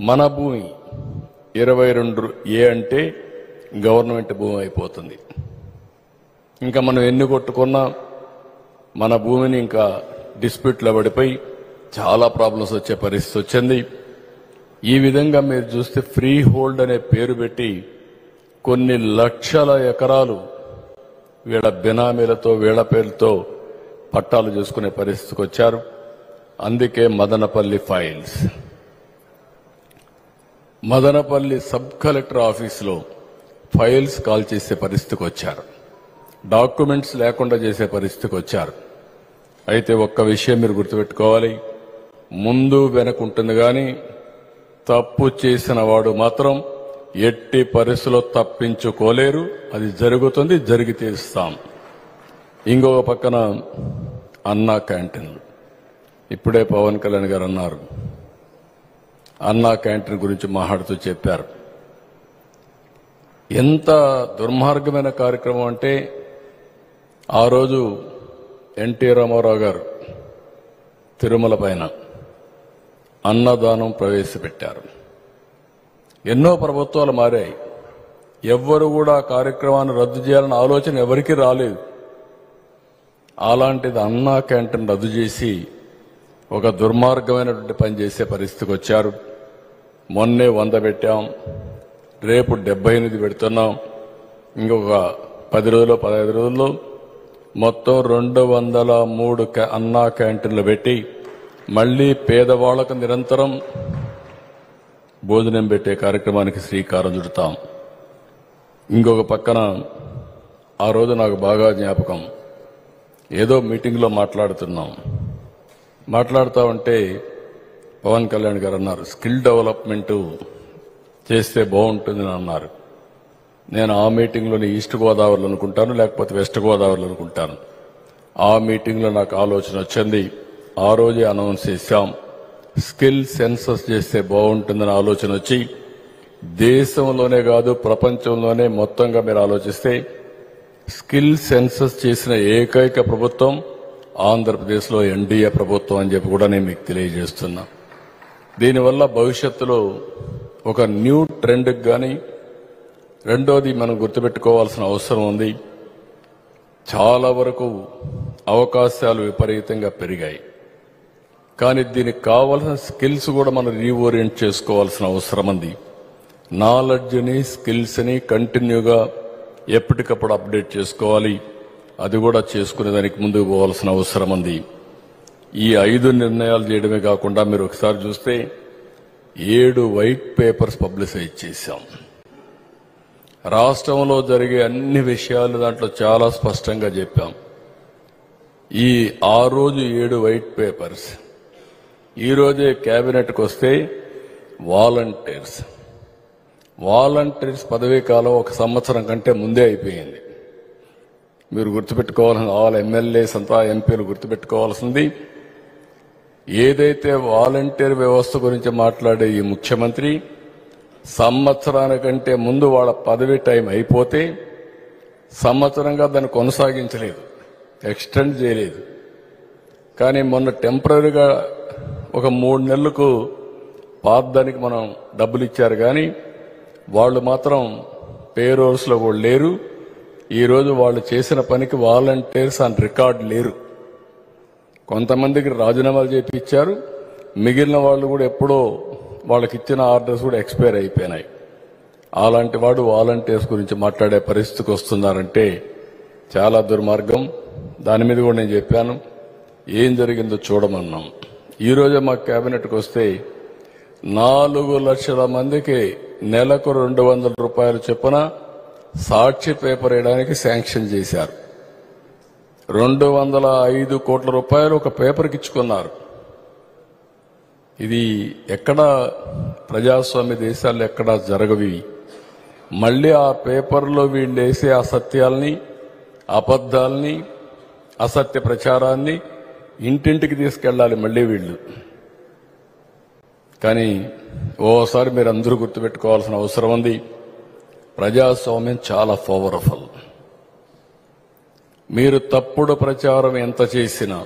Speaker 1: మన భూమి 22A అంటే గవర్నమెంట్ భూమి అయిపోతుంది. ఇంకా మనం ఎన్ని కొట్టుకున్నా మన భూమిని ఇంకా డిస్ప్యూట్లో పడిపోయి చాలా ప్రాబ్లమ్స్ వచ్చే పరిస్థితి వచ్చింది. ఈ విధంగా మీరు చూస్తే ఫ్రీ హోల్డ్ అనే పేరు పెట్టి కొన్ని లక్షల ఎకరాలు వీళ్ళ బినామీలతో వీళ్ళ పేర్లతో పట్టాలు చేసుకునే పరిస్థితికి వచ్చారు. అందుకే Madanapalle files, Madanapalle sub collector ఆఫీసులో ఫైల్స్ కాల్ చేసే పరిస్థితికి వచ్చారు. డాక్యుమెంట్స్ లేకుండా చేసే పరిస్థితికి వచ్చారు. అయితే ఒక్క విషయం మీరు గుర్తుపెట్టుకోవాలి, ముందు వెనకుంటుంది కానీ తప్పు చేసిన వాడు మాత్రం ఎట్టి పరిస్థితుల్లో తప్పించుకోలేరు. అది జరుగుతుంది, జరిగి తీరుస్తాం. ఇంకొక పక్కన అన్నా క్యాంటీన్, ఇప్పుడే పవన్ కళ్యాణ్ గారు అన్నారు, అన్నా క్యాంటీన్ గురించి మాట్లాడుతూ చెప్పారు. ఎంత దుర్మార్గమైన కార్యక్రమం అంటే ఆ రోజు ఎన్టీ రామారావు గారు తిరుమల పైన అన్నదానం ప్రవేశపెట్టారు. ఎన్నో ప్రభుత్వాలు మారాయి, ఎవ్వరు కూడా ఆ కార్యక్రమాన్ని రద్దు చేయాలన్న ఆలోచన ఎవరికీ రాలేదు. అలాంటిది అన్నా క్యాంటీన్ రద్దు చేసి ఒక దుర్మార్గమైనటువంటి పని చేసే పరిస్థితికి వచ్చారు. మొన్నే 100 పెట్టాం, రేపు 78 పెడుతున్నాం. ఇంకొక 10 రోజుల్లో 15 రోజుల్లో మొత్తం 203 అన్నా క్యాంటీన్లు పెట్టి మళ్లీ పేదవాళ్లకు నిరంతరం భోజనం పెట్టే కార్యక్రమానికి శ్రీకారం చుడతాం. ఇంకొక పక్కన ఆ రోజు నాకు బాగా జ్ఞాపకం, ఏదో మీటింగ్లో మాట్లాడుతూ ఉంటే పవన్ కళ్యాణ్ గారు అన్నారు, స్కిల్ డెవలప్మెంట్ చేస్తే బాగుంటుందని అన్నారు. నేను ఆ మీటింగ్లోని ఈస్ట్ గోదావరిలో అనుకుంటాను, లేకపోతే వెస్ట్ గోదావరిలో అనుకుంటాను. ఆ మీటింగ్లో నాకు ఆలోచన వచ్చింది. ఆ రోజే అనౌన్స్ చేశాం, స్కిల్ సెన్సస్ చేస్తే బాగుంటుందని ఆలోచన వచ్చి దేశంలోనే కాదు ప్రపంచంలోనే మొత్తంగా మీరు ఆలోచిస్తే స్కిల్ సెన్సస్ చేసిన ఏకైక ప్రభుత్వం ఆంధ్రప్రదేశ్లో ఎన్డీఏ ప్రభుత్వం అని చెప్పి కూడా నేను మీకు తెలియజేస్తున్నా. దీనివల్ల భవిష్యత్తులో ఒక న్యూ ట్రెండ్కి కానీ, రెండోది మనం గుర్తుపెట్టుకోవాల్సిన అవసరం ఉంది, చాలా వరకు అవకాశాలు విపరీతంగా పెరిగాయి. కానీ దీనికి కావాల్సిన స్కిల్స్ కూడా మనం రీఓరియంట్ చేసుకోవాల్సిన అవసరం ఉంది. నాలెడ్జ్ని, స్కిల్స్ని కంటిన్యూగా ఎప్పటికప్పుడు అప్డేట్ చేసుకోవాలి. అది కూడా చేసుకునే దానికి ముందుకు పోవాల్సిన అవసరం ఉంది. ఈ 5 నిర్ణయాలు చేయడమే కాకుండా మీరు ఒకసారి చూస్తే 7 వైట్ పేపర్స్ పబ్లిసైజ్ చేశాం. రాష్ట్రంలో జరిగే అన్ని విషయాలు దాంట్లో చాలా స్పష్టంగా చెప్పాం. ఆ రోజు 7 వైట్ పేపర్స్, ఈ రోజే కేబినెట్కి వస్తే వాలంటీర్స్ పదవీ కాలం 1 సంవత్సరం కంటే ముందే అయిపోయింది. మీరు గుర్తుపెట్టుకోవాల్సిన ఆల్ ఎమ్మెల్యేస్ అంతా ఎంపీలు గుర్తుపెట్టుకోవాల్సింది, ఏదైతే వాలంటీర్ వ్యవస్థ గురించి మాట్లాడే ఈ ముఖ్యమంత్రి సంవత్సరానికంటే ముందు వాళ్ళ పదవి టైం అయిపోతే సంవత్సరంగా దాన్ని కొనసాగించలేదు, ఎక్స్టెండ్ చేయలేదు. కానీ మొన్న టెంపరీగా ఒక 3 నెలలకు పాతదానికి మనం డబ్బులు ఇచ్చారు. కానీ వాళ్ళు మాత్రం పేరోల్స్లో కూడా లేరు. ఈరోజు వాళ్ళు చేసిన పనికి వాలంటీర్స్ ఆన్ రికార్డ్ లేరు. కొంతమందికి రాజీనామాలు చేసి ఇచ్చారు, మిగిలిన వాళ్ళు కూడా ఎప్పుడో వాళ్ళకి ఇచ్చిన ఆర్డర్స్ కూడా ఎక్స్పైర్ అయిపోయినాయి. అలాంటి వాడు వాలంటీర్స్ గురించి మాట్లాడే పరిస్థితికి వస్తున్నారంటే చాలా దుర్మార్గం. దాని మీద కూడా నేను చెప్పాను, ఏం జరిగిందో చూడమన్నాం. ఈరోజే మా కేబినెట్కి వస్తే 4 లక్షల మందికి నెలకు 200 రూపాయలు చొప్పున సాక్షి పేపర్ వేయడానికి శాంక్షన్ చేశారు. 205 కోట్ల రూపాయలు ఒక పేపర్కి ఇచ్చుకున్నారు. ఇది ఎక్కడ ప్రజాస్వామ్య దేశాల్లో ఎక్కడా జరగవి. మళ్ళీ ఆ పేపర్లో వీళ్ళు వేసే అసత్యాల్ని, అబద్ధాల్ని, అసత్య ప్రచారాన్ని ఇంటింటికి తీసుకెళ్ళాలి మళ్ళీ వీళ్ళు. కానీ ఓసారి మీరు అందరూ గుర్తుపెట్టుకోవాల్సిన అవసరం ఉంది, ప్రజాస్వామ్యం చాలా పవర్ఫుల్. మీరు తప్పుడు ప్రచారం ఎంత చేసినా,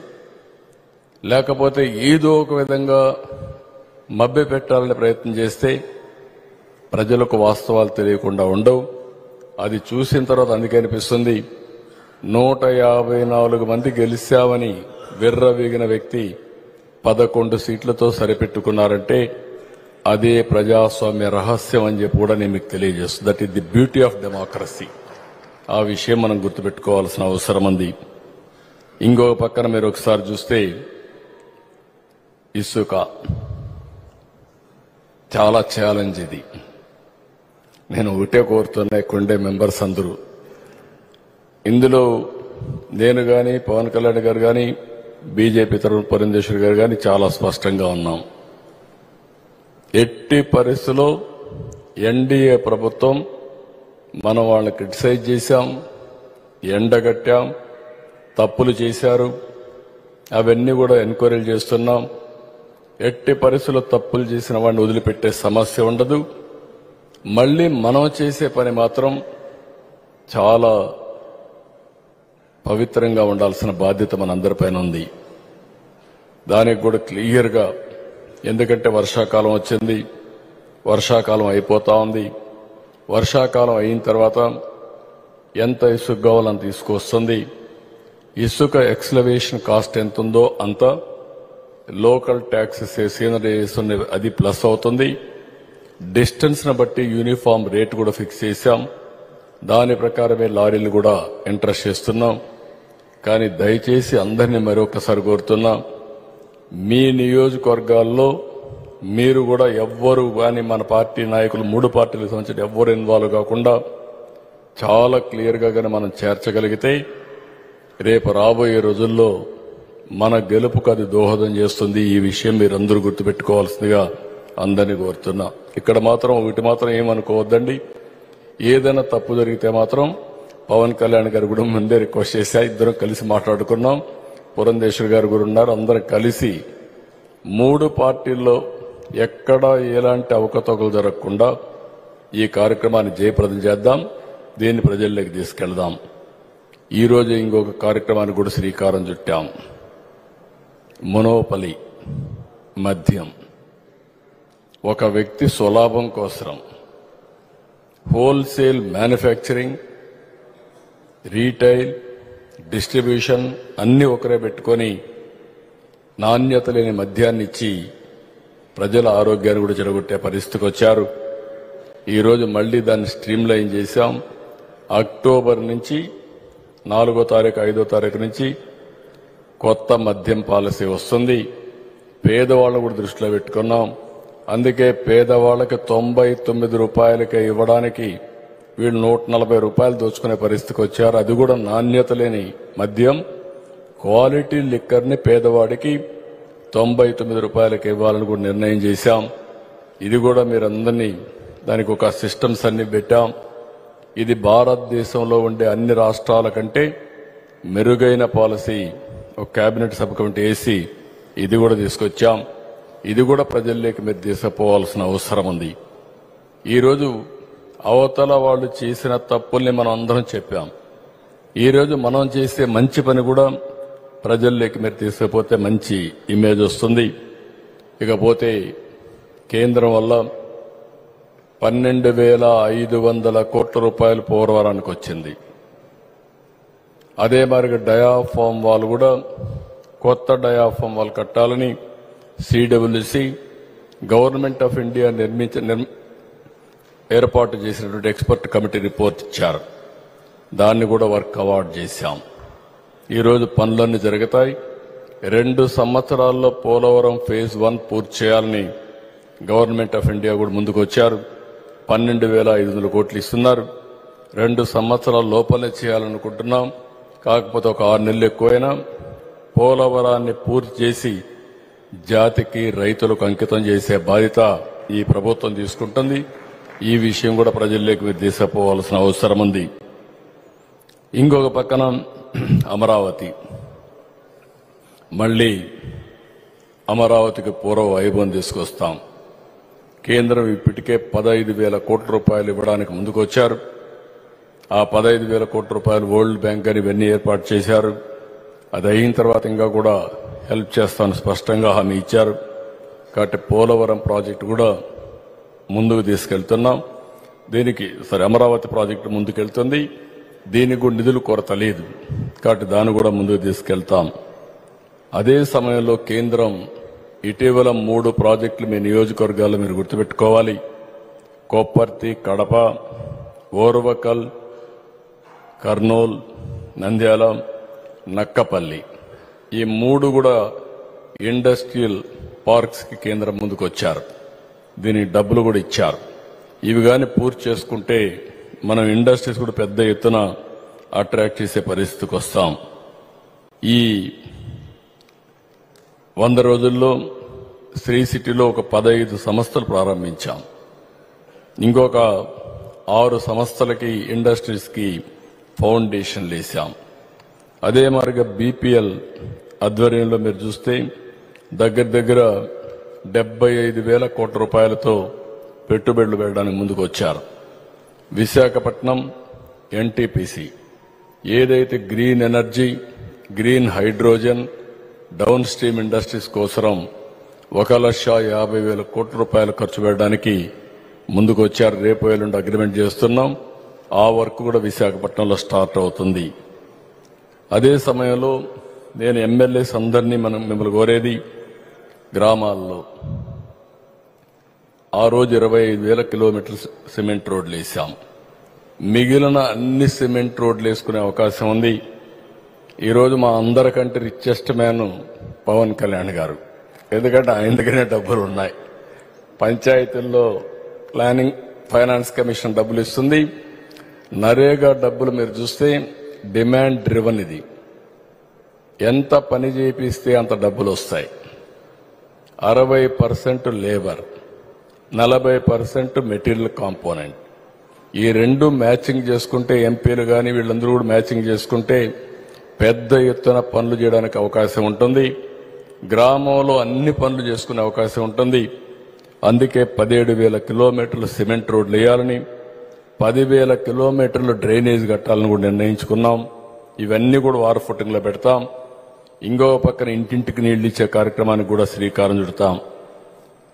Speaker 1: లేకపోతే ఏదో ఒక విధంగా మభ్యపెట్టాలని ప్రయత్నం చేస్తే ప్రజలకు వాస్తవాలు తెలియకుండా ఉండవు. అది చూసిన తర్వాత అందుకే అనిపిస్తుంది, 154 మంది గెలిచామని విర్రవీగిన వ్యక్తి 11 సీట్లతో సరిపెట్టుకున్నారంటే అదే ప్రజాస్వామ్య రహస్యం అని చెప్పి కూడా నేను మీకు తెలియజేస్తాను. That is the beauty of democracy. ఆ విషయం మనం గుర్తుపెట్టుకోవాల్సిన అవసరం ఉంది. ఇంకొక పక్కన మీరు ఒకసారి చూస్తే ఇసుక చాలా ఛాలెంజ్. ఇది నేను ఒకటే కోరుతున్నా, కొండే మెంబర్స్ అందరూ ఇందులో నేను కానీ, పవన్ కళ్యాణ్ గారు కానీ, బీజేపీ తరఫున పురంధేశ్వరి గారు కానీ చాలా స్పష్టంగా ఉన్నాం. ఎట్టి పరిస్థితుల్లో ఎన్డీఏ ప్రభుత్వం మనం వాళ్ళని క్రిటిసైజ్ చేశాం, ఎండగట్టాం, తప్పులు చేశారు, అవన్నీ కూడా ఎంక్వైరీలు చేస్తున్నాం. ఎట్టి పరిస్థితుల్లో తప్పులు చేసిన వాడిని వదిలిపెట్టే సమస్య ఉండదు. మళ్ళీ మనం చేసే పని మాత్రం చాలా పవిత్రంగా ఉండాల్సిన బాధ్యత మనందరిపైన ఉంది. దానికి కూడా క్లియర్గా, ఎందుకంటే వర్షాకాలం వచ్చింది, వర్షాకాలం అయిపోతా ఉంది. వర్షాకాలం అయిన తర్వాత ఎంత ఇసుక కావాలో అంత ఇసుక వస్తుంది. ఇసుక ఎక్స్లవేషన్ కాస్ట్ ఎంత ఉందో అంత లోకల్ ట్యాక్సెస్ వేసిన అది ప్లస్ అవుతుంది. డిస్టెన్స్ను బట్టి యూనిఫామ్ రేట్ కూడా ఫిక్స్ చేశాం. దాని ప్రకారమే లారీలు కూడా ఇంట్రెస్ట్ చేస్తున్నాం. కానీ దయచేసి అందరినీ మరొకసారి కోరుతున్నాం, మీ నియోజకవర్గాల్లో మీరు కూడా ఎవ్వరు కానీ మన పార్టీ నాయకులు 3 పార్టీలకు సంబంధించిన ఎవ్వరు ఇన్వాల్వ్ కాకుండా చాలా క్లియర్గా కానీ మనం చేర్చగలిగితే రేపు రాబోయే రోజుల్లో మన గెలుపుకు అది దోహదం చేస్తుంది. ఈ విషయం మీరందరూ గుర్తుపెట్టుకోవాల్సిందిగా అందరినీ కోరుతున్నా. ఇక్కడ మాత్రం వీటి మాత్రం ఏమనుకోవద్దండి, ఏదైనా తప్పు జరిగితే మాత్రం పవన్ కళ్యాణ్ గారు కూడా ముందే రిక్వెస్ట్ చేశా, ఇద్దరం కలిసి మాట్లాడుకున్నాం. పురంధేశ్వరి గారు కూడా ఉన్నారు. అందరం కలిసి 3 పార్టీల్లో ఎక్కడా ఎలాంటి అవకతవకలు జరగకుండా ఈ కార్యక్రమాన్ని జయప్రదం చేద్దాం, దీన్ని ప్రజల్లోకి తీసుకెళ్దాం. ఈరోజు ఇంకొక కార్యక్రమానికి కూడా శ్రీకారం చుట్టాం. మొనోపలి మద్యం. ఒక వ్యక్తి స్వలాభం కోసం హోల్సేల్ మ్యానుఫ్యాక్చరింగ్, రీటైల్, డిస్ట్రిబ్యూషన్ అన్ని ఒకరే పెట్టుకొని నాణ్యత లేని మద్యాన్ని ఇచ్చి ప్రజల ఆరోగ్యాన్ని కూడా చెడగొట్టే పరిస్థితికి వచ్చారు. ఈరోజు మళ్లీ దాన్ని స్ట్రీమ్లైన్ చేశాం. అక్టోబర్ నుంచి 4వ తారీఖు 5వ తారీఖు నుంచి కొత్త మద్యం పాలసీ వస్తుంది. పేదవాళ్ళను కూడా దృష్టిలో పెట్టుకున్నాం. అందుకే పేదవాళ్ళకి 99 రూపాయలకే ఇవ్వడానికి వీళ్ళు 140 రూపాయలు దోచుకునే పరిస్థితికి వచ్చారు. అది కూడా నాణ్యత లేని మద్యం, క్వాలిటీ లిక్కర్ని పేదవాడికి 99 రూపాయలకి ఇవ్వాలని కూడా నిర్ణయం చేశాం. ఇది కూడా మీరందరినీ దానికి ఒక సిస్టమ్స్ అన్ని పెట్టాం. ఇది భారతదేశంలో ఉండే అన్ని రాష్ట్రాల కంటే మెరుగైన పాలసీ. ఒక కేబినెట్ సబ్ కమిటీ వేసి ఇది కూడా తీసుకొచ్చాం. ఇది కూడా ప్రజల్లోకి మీరు తీసుకుపోవాల్సిన అవసరం ఉంది. ఈరోజు అవతల వాళ్ళు చేసిన తప్పుల్ని మనం అందరం చెప్పాం. ఈరోజు మనం చేసే మంచి పని కూడా ప్రజల్లోకి మీరు తీసుకుపోతే మంచి ఇమేజ్ వస్తుంది. ఇకపోతే కేంద్రం వల్ల 12,500 కోట్ల రూపాయలు పోలవరానికి వచ్చింది. అదే మరి డయాఫామ్ వాళ్ళు కూడా కొత్త డయాఫామ్ వాళ్ళు కట్టాలని సిడబ్ల్యూసి గవర్నమెంట్ ఆఫ్ ఇండియా ఏర్పాటు చేసినటువంటి ఎక్స్పర్ట్ కమిటీ రిపోర్ట్ ఇచ్చారు. దాన్ని కూడా వర్క్ అవార్డ్ చేశాం. ఈరోజు పనులన్నీ జరుగుతాయి. 2 సంవత్సరాల్లో పోలవరం ఫేజ్ 1 పూర్తి చేయాలని గవర్నమెంట్ ఆఫ్ ఇండియా కూడా ముందుకు వచ్చారు. 12,500 కోట్లు ఇస్తున్నారు. 2 సంవత్సరాల లోపలే చేయాలనుకుంటున్నాం. కాకపోతే ఒక 6 నెలలు ఎక్కువైనా పోలవరాన్ని పూర్తి చేసి జాతికి, రైతులకు అంకితం చేసే బాధ్యత ఈ ప్రభుత్వం తీసుకుంటుంది. ఈ విషయం కూడా ప్రజల్లోకి మీరు తీసుకుపోవాల్సిన అవసరం ఉంది. ఇంకొక పక్కన అమరావతి. మళ్లీ అమరావతికి పూర్వ వైభవం తీసుకొస్తాం. కేంద్రం ఇప్పటికే 15,000 కోట్ల రూపాయలు ఇవ్వడానికి ముందుకు వచ్చారు. ఆ 15,000 కోట్ల రూపాయలు వరల్డ్ బ్యాంక్ అని ఇవన్నీ ఏర్పాటు చేశారు. అది అయిన తర్వాత ఇంకా కూడా హెల్ప్ చేస్తాను స్పష్టంగా హామీ ఇచ్చారు. కాబట్టి పోలవరం ప్రాజెక్టు కూడా ముందుకు తీసుకెళ్తున్నాం. దీనికి అమరావతి ప్రాజెక్టు ముందుకెళ్తుంది. దీనికి కూడా నిధులు కొరత లేదు. కాబట్టి దాన్ని కూడా ముందుకు తీసుకెళ్తాం. అదే సమయంలో కేంద్రం ఇటీవల 3 ప్రాజెక్టులు మీ నియోజకవర్గాల్లో మీరు గుర్తుపెట్టుకోవాలి. కొప్పర్తి, కడప, ఓర్వకల్, కర్నూల్, నంద్యాల, నక్కపల్లి ఈ 3 కూడా ఇండస్ట్రియల్ పార్క్స్ కి కేంద్రం ముందుకు వచ్చారు. దీనికి డబ్బులు కూడా ఇచ్చారు. ఇవి కానీ పూర్తి చేసుకుంటే మనం ఇండస్ట్రీస్ కూడా పెద్ద ఎత్తున అట్రాక్ట్ చేసే పరిస్థితికి వస్తాం. ఈ 100 రోజుల్లో శ్రీ సిటీలో ఒక 15 సంస్థలు ప్రారంభించాం. ఇంకొక 6 సంస్థలకి ఇండస్ట్రీస్ కి ఫౌండేషన్లు వేశాం. అదే మాదిరిగా బీపీఎల్ ఆధ్వర్యంలో మీరు చూస్తే దగ్గర 75,000 కోట్ల రూపాయలతో పెట్టుబడులు పెట్టడానికి ముందుకు వచ్చారు. విశాఖపట్నం ఎన్టీపీసీ ఏదైతే green energy, green hydrogen, down stream industries కోసం 1,50,000 కోట్ల రూపాయలు ఖర్చు పెట్టడానికి ముందుకు వచ్చారు. రేపు ఎల్లుండి అగ్రిమెంట్ చేస్తున్నాం. ఆ వర్క్ కూడా విశాఖపట్నంలో స్టార్ట్ అవుతుంది. అదే సమయంలో నేను ఎమ్మెల్యేస్ అందరినీ మిమ్మల్ని కోరేది గ్రామాల్లో ఆ రోజు 25,000 కిలోమీటర్లు సిమెంట్ రోడ్లు వేసాం. మిగిలిన అన్ని సిమెంట్ రోడ్లు వేసుకునే అవకాశం ఉంది. ఈరోజు మా అందరికంటే రిచెస్ట్ మ్యాన్ పవన్ కళ్యాణ్ గారు. ఎందుకంటే ఆయన దగ్గరే డబ్బులు ఉన్నాయి. పంచాయతీల్లో ప్లానింగ్ ఫైనాన్స్ కమిషన్ డబ్బులు ఇస్తుంది. నరేగా డబ్బులు మీరు చూస్తే డిమాండ్ డ్రివన్. ఇది ఎంత పని చేపిస్తే అంత డబ్బులు వస్తాయి. 60% లేబర్, 40% మెటీరియల్ కాంపోనెంట్. ఈ 2 మ్యాచింగ్ చేసుకుంటే ఎంపీలు కానీ వీళ్ళందరూ కూడా మ్యాచింగ్ చేసుకుంటే పెద్ద ఎత్తున పనులు చేయడానికి అవకాశం ఉంటుంది. గ్రామంలో అన్ని పనులు చేసుకునే అవకాశం ఉంటుంది. అందుకే 17,000 కిలోమీటర్లు సిమెంట్ రోడ్లు వేయాలని, 10,000 కిలోమీటర్లు డ్రైనేజ్ కట్టాలని కూడా నిర్ణయించుకున్నాం. ఇవన్నీ కూడా వార్ ఫుటింగ్లో పెడతాం. ఇంకో పక్కన ఇంటింటికి నీళ్లు ఇచ్చే కార్యక్రమానికి కూడా శ్రీకారం చుడతాం.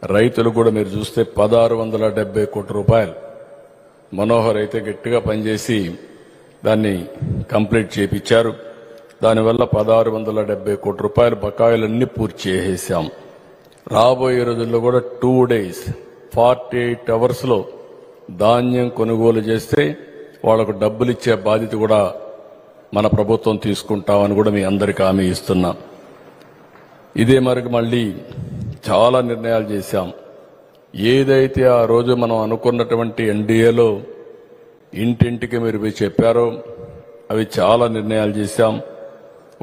Speaker 1: రైతులు కూడా మీరు చూస్తే 1,670 కోట్ల రూపాయలు మనోహర్ అయితే గట్టిగా పనిచేసి దాన్ని కంప్లీట్ చేయించారు. దానివల్ల 1,670 కోట్ల రూపాయల బకాయిలన్నీ పూర్తి చేసేసాం. రాబోయే రోజుల్లో కూడా 2 days 48 hours లో ధాన్యం కొనుగోలు చేస్తే వాళ్లకు డబ్బులు ఇచ్చే బాధ్యత కూడా మన ప్రభుత్వం తీసుకుంటామని కూడా మీ అందరికీ హామీ ఇస్తున్నాం. ఇదే మరికి మళ్ళీ చాలా నిర్ణయాలు చేశాం. ఏదైతే ఆ రోజు మనం అనుకున్నటువంటి ఎన్డీఏలో ఇంటింటికి మీరు పోయి చెప్పారో అవి చాలా నిర్ణయాలు చేశాం.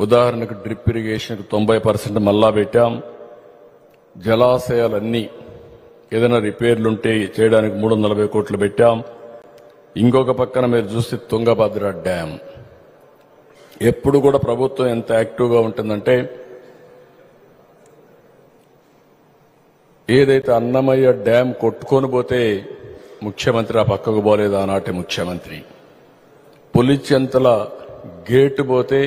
Speaker 1: ఉదాహరణకు డ్రిప్ ఇరిగేషన్కు 90% మళ్ళా పెట్టాం. జలాశయాలన్నీ ఏదైనా రిపేర్లుంటే చేయడానికి 340 కోట్లు పెట్టాం. ఇంకొక పక్కన మీరు చూస్తే తుంగభద్ర డ్యాం ఎప్పుడు కూడా ప్రభుత్వం ఎంత యాక్టివ్గా ఉంటుందంటే, ఏదైతే అన్నమయ్య డ్యాం కొట్టుకొని పోతే ముఖ్యమంత్రి ఆ పక్కకు పోలేదు ఆనాటి ముఖ్యమంత్రి. పులిచెంతల గేటు పోతే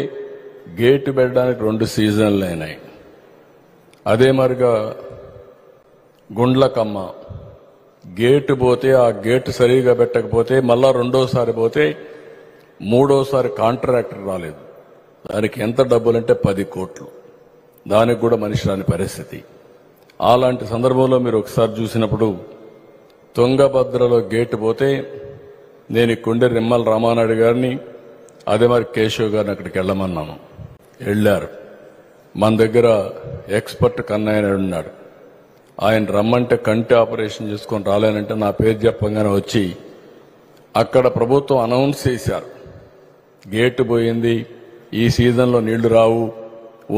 Speaker 1: గేటు పెట్టడానికి 2 సీజన్లు అయినాయి. అదే మరిగా గుండ్లకమ్మ గేటు పోతే ఆ గేటు సరిగా పెట్టకపోతే మళ్ళా రెండోసారి పోతే మూడోసారి కాంట్రాక్టర్ రాలేదు. దానికి ఎంత డబ్బులంటే 10 కోట్లు. దానికి కూడా మనిషి రాని పరిస్థితి. అలాంటి సందర్భంలో మీరు ఒకసారి చూసినప్పుడు తుంగభద్రలో గేటు పోతే నేను కొండ నిమ్మల రామానాయుడు గారిని అదే మరి కేశవ్ గారిని అక్కడికి వెళ్ళమన్నాను. వెళ్ళారు. మన దగ్గర ఎక్స్పర్ట్ కన్నయ్య ఉన్నాడు. ఆయన రమ్మంటే కంటి ఆపరేషన్ చేసుకొని రాలేనంటే నా పేరు చెప్పగానే వచ్చి అక్కడ ప్రభుత్వం అనౌన్స్ చేశారు, గేటు పోయింది, ఈ సీజన్లో నీళ్లు రావు,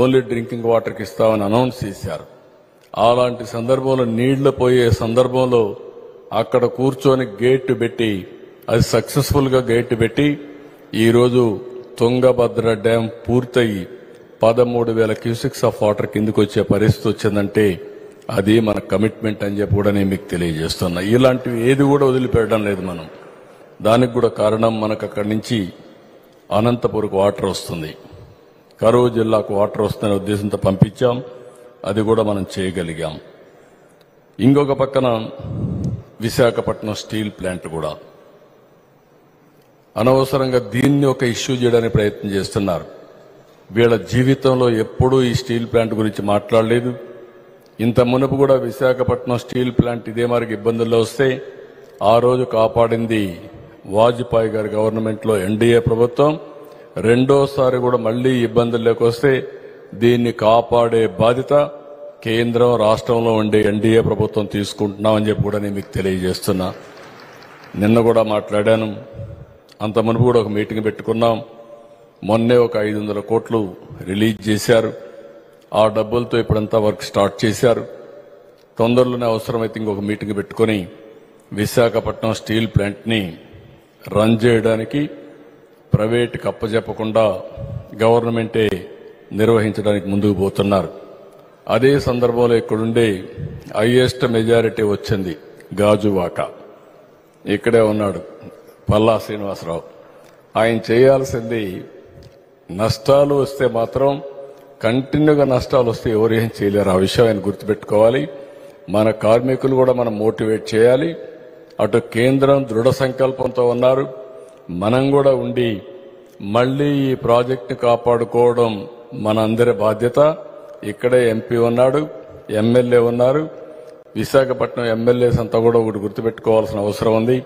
Speaker 1: ఓన్లీ డ్రింకింగ్ వాటర్కి ఇస్తామని అనౌన్స్ చేశారు. అలాంటి సందర్భంలో నీళ్లు పోయే సందర్భంలో అక్కడ కూర్చొని గేటు పెట్టి అది సక్సెస్ఫుల్గా గేటు పెట్టి ఈరోజు తుంగభద్ర డ్యాం పూర్తయి 13,000 క్యూసెక్స్ ఆఫ్ వాటర్ కిందకు వచ్చే పరిస్థితి వచ్చిందంటే అది మన కమిట్మెంట్ అని చెప్పి కూడా నేను మీకు తెలియజేస్తున్నా. ఇలాంటివి ఏది కూడా వదిలిపెట్టడం లేదు మనం. దానికి కూడా కారణం మనకు అక్కడి నుంచి అనంతపురకు వాటర్ వస్తుంది, కరూరు జిల్లాకు వాటర్ వస్తుందనే ఉద్దేశంతో పంపించాం. అది కూడా మనం చేయగలిగాం. ఇంకొక పక్కన విశాఖపట్నం స్టీల్ ప్లాంట్ కూడా అనవసరంగా దీన్ని ఒక ఇష్యూ చేయడానికి ప్రయత్నం చేస్తున్నారు. వీళ్ళ జీవితంలో ఎప్పుడూ ఈ స్టీల్ ప్లాంట్ గురించి మాట్లాడలేదు. ఇంత మునుపు కూడా విశాఖపట్నం స్టీల్ ప్లాంట్ ఇదే మరికి ఇబ్బందుల్లో వస్తే ఆ రోజు కాపాడింది వాజ్పేయి గారి గవర్నమెంట్లో ఎన్డీఏ ప్రభుత్వం. రెండోసారి కూడా మళ్లీ ఇబ్బందుల్లోకి వస్తే దీన్ని కాపాడే బాధ్యత కేంద్రం రాష్ట్రంలో ఉండే ఎన్డీఏ ప్రభుత్వం తీసుకుంటున్నామని చెప్పి కూడా నేను మీకు తెలియజేస్తున్నా. నిన్న కూడా మాట్లాడాను. అంత మునుపు కూడా ఒక మీటింగ్ పెట్టుకున్నాం. మొన్నే ఒక 500 కోట్లు రిలీజ్ చేశారు. ఆ డబ్బులతో ఇప్పుడంతా వర్క్ స్టార్ట్ చేశారు. తొందరలోనే అవసరమైతే ఇంకొక మీటింగ్ పెట్టుకుని విశాఖపట్నం స్టీల్ ప్లాంట్ని రన్ చేయడానికి ప్రైవేట్కి అప్పచెప్పకుండా గవర్నమెంటే నిర్వహించడానికి ముందుకు పోతున్నారు. అదే సందర్భంలో ఇక్కడుండే హైయెస్ట్ మెజారిటీ వచ్చింది గాజువాక. ఇక్కడే ఉన్నాడు పల్లా శ్రీనివాసరావు. ఆయన చేయాల్సింది నష్టాలు వస్తే మాత్రం కంటిన్యూగా నష్టాలు వస్తే ఎవరు ఏం చేయలేరు. ఆ విషయం ఆయన గుర్తుపెట్టుకోవాలి. మన కార్మికులు కూడా మనం మోటివేట్ చేయాలి. అటు కేంద్రం దృఢ సంకల్పంతో ఉన్నారు, మనం కూడా ఉండి మళ్లీ ఈ ప్రాజెక్టుని కాపాడుకోవడం మనందరి బాధ్యత. ఇక్కడే ఎంపీ ఉన్నాడు, ఎమ్మెల్యే ఉన్నారు. విశాఖపట్నం ఎమ్మెల్యేస్ అంతా కూడా ఒకటి గుర్తుపెట్టుకోవాల్సిన అవసరం ఉంది.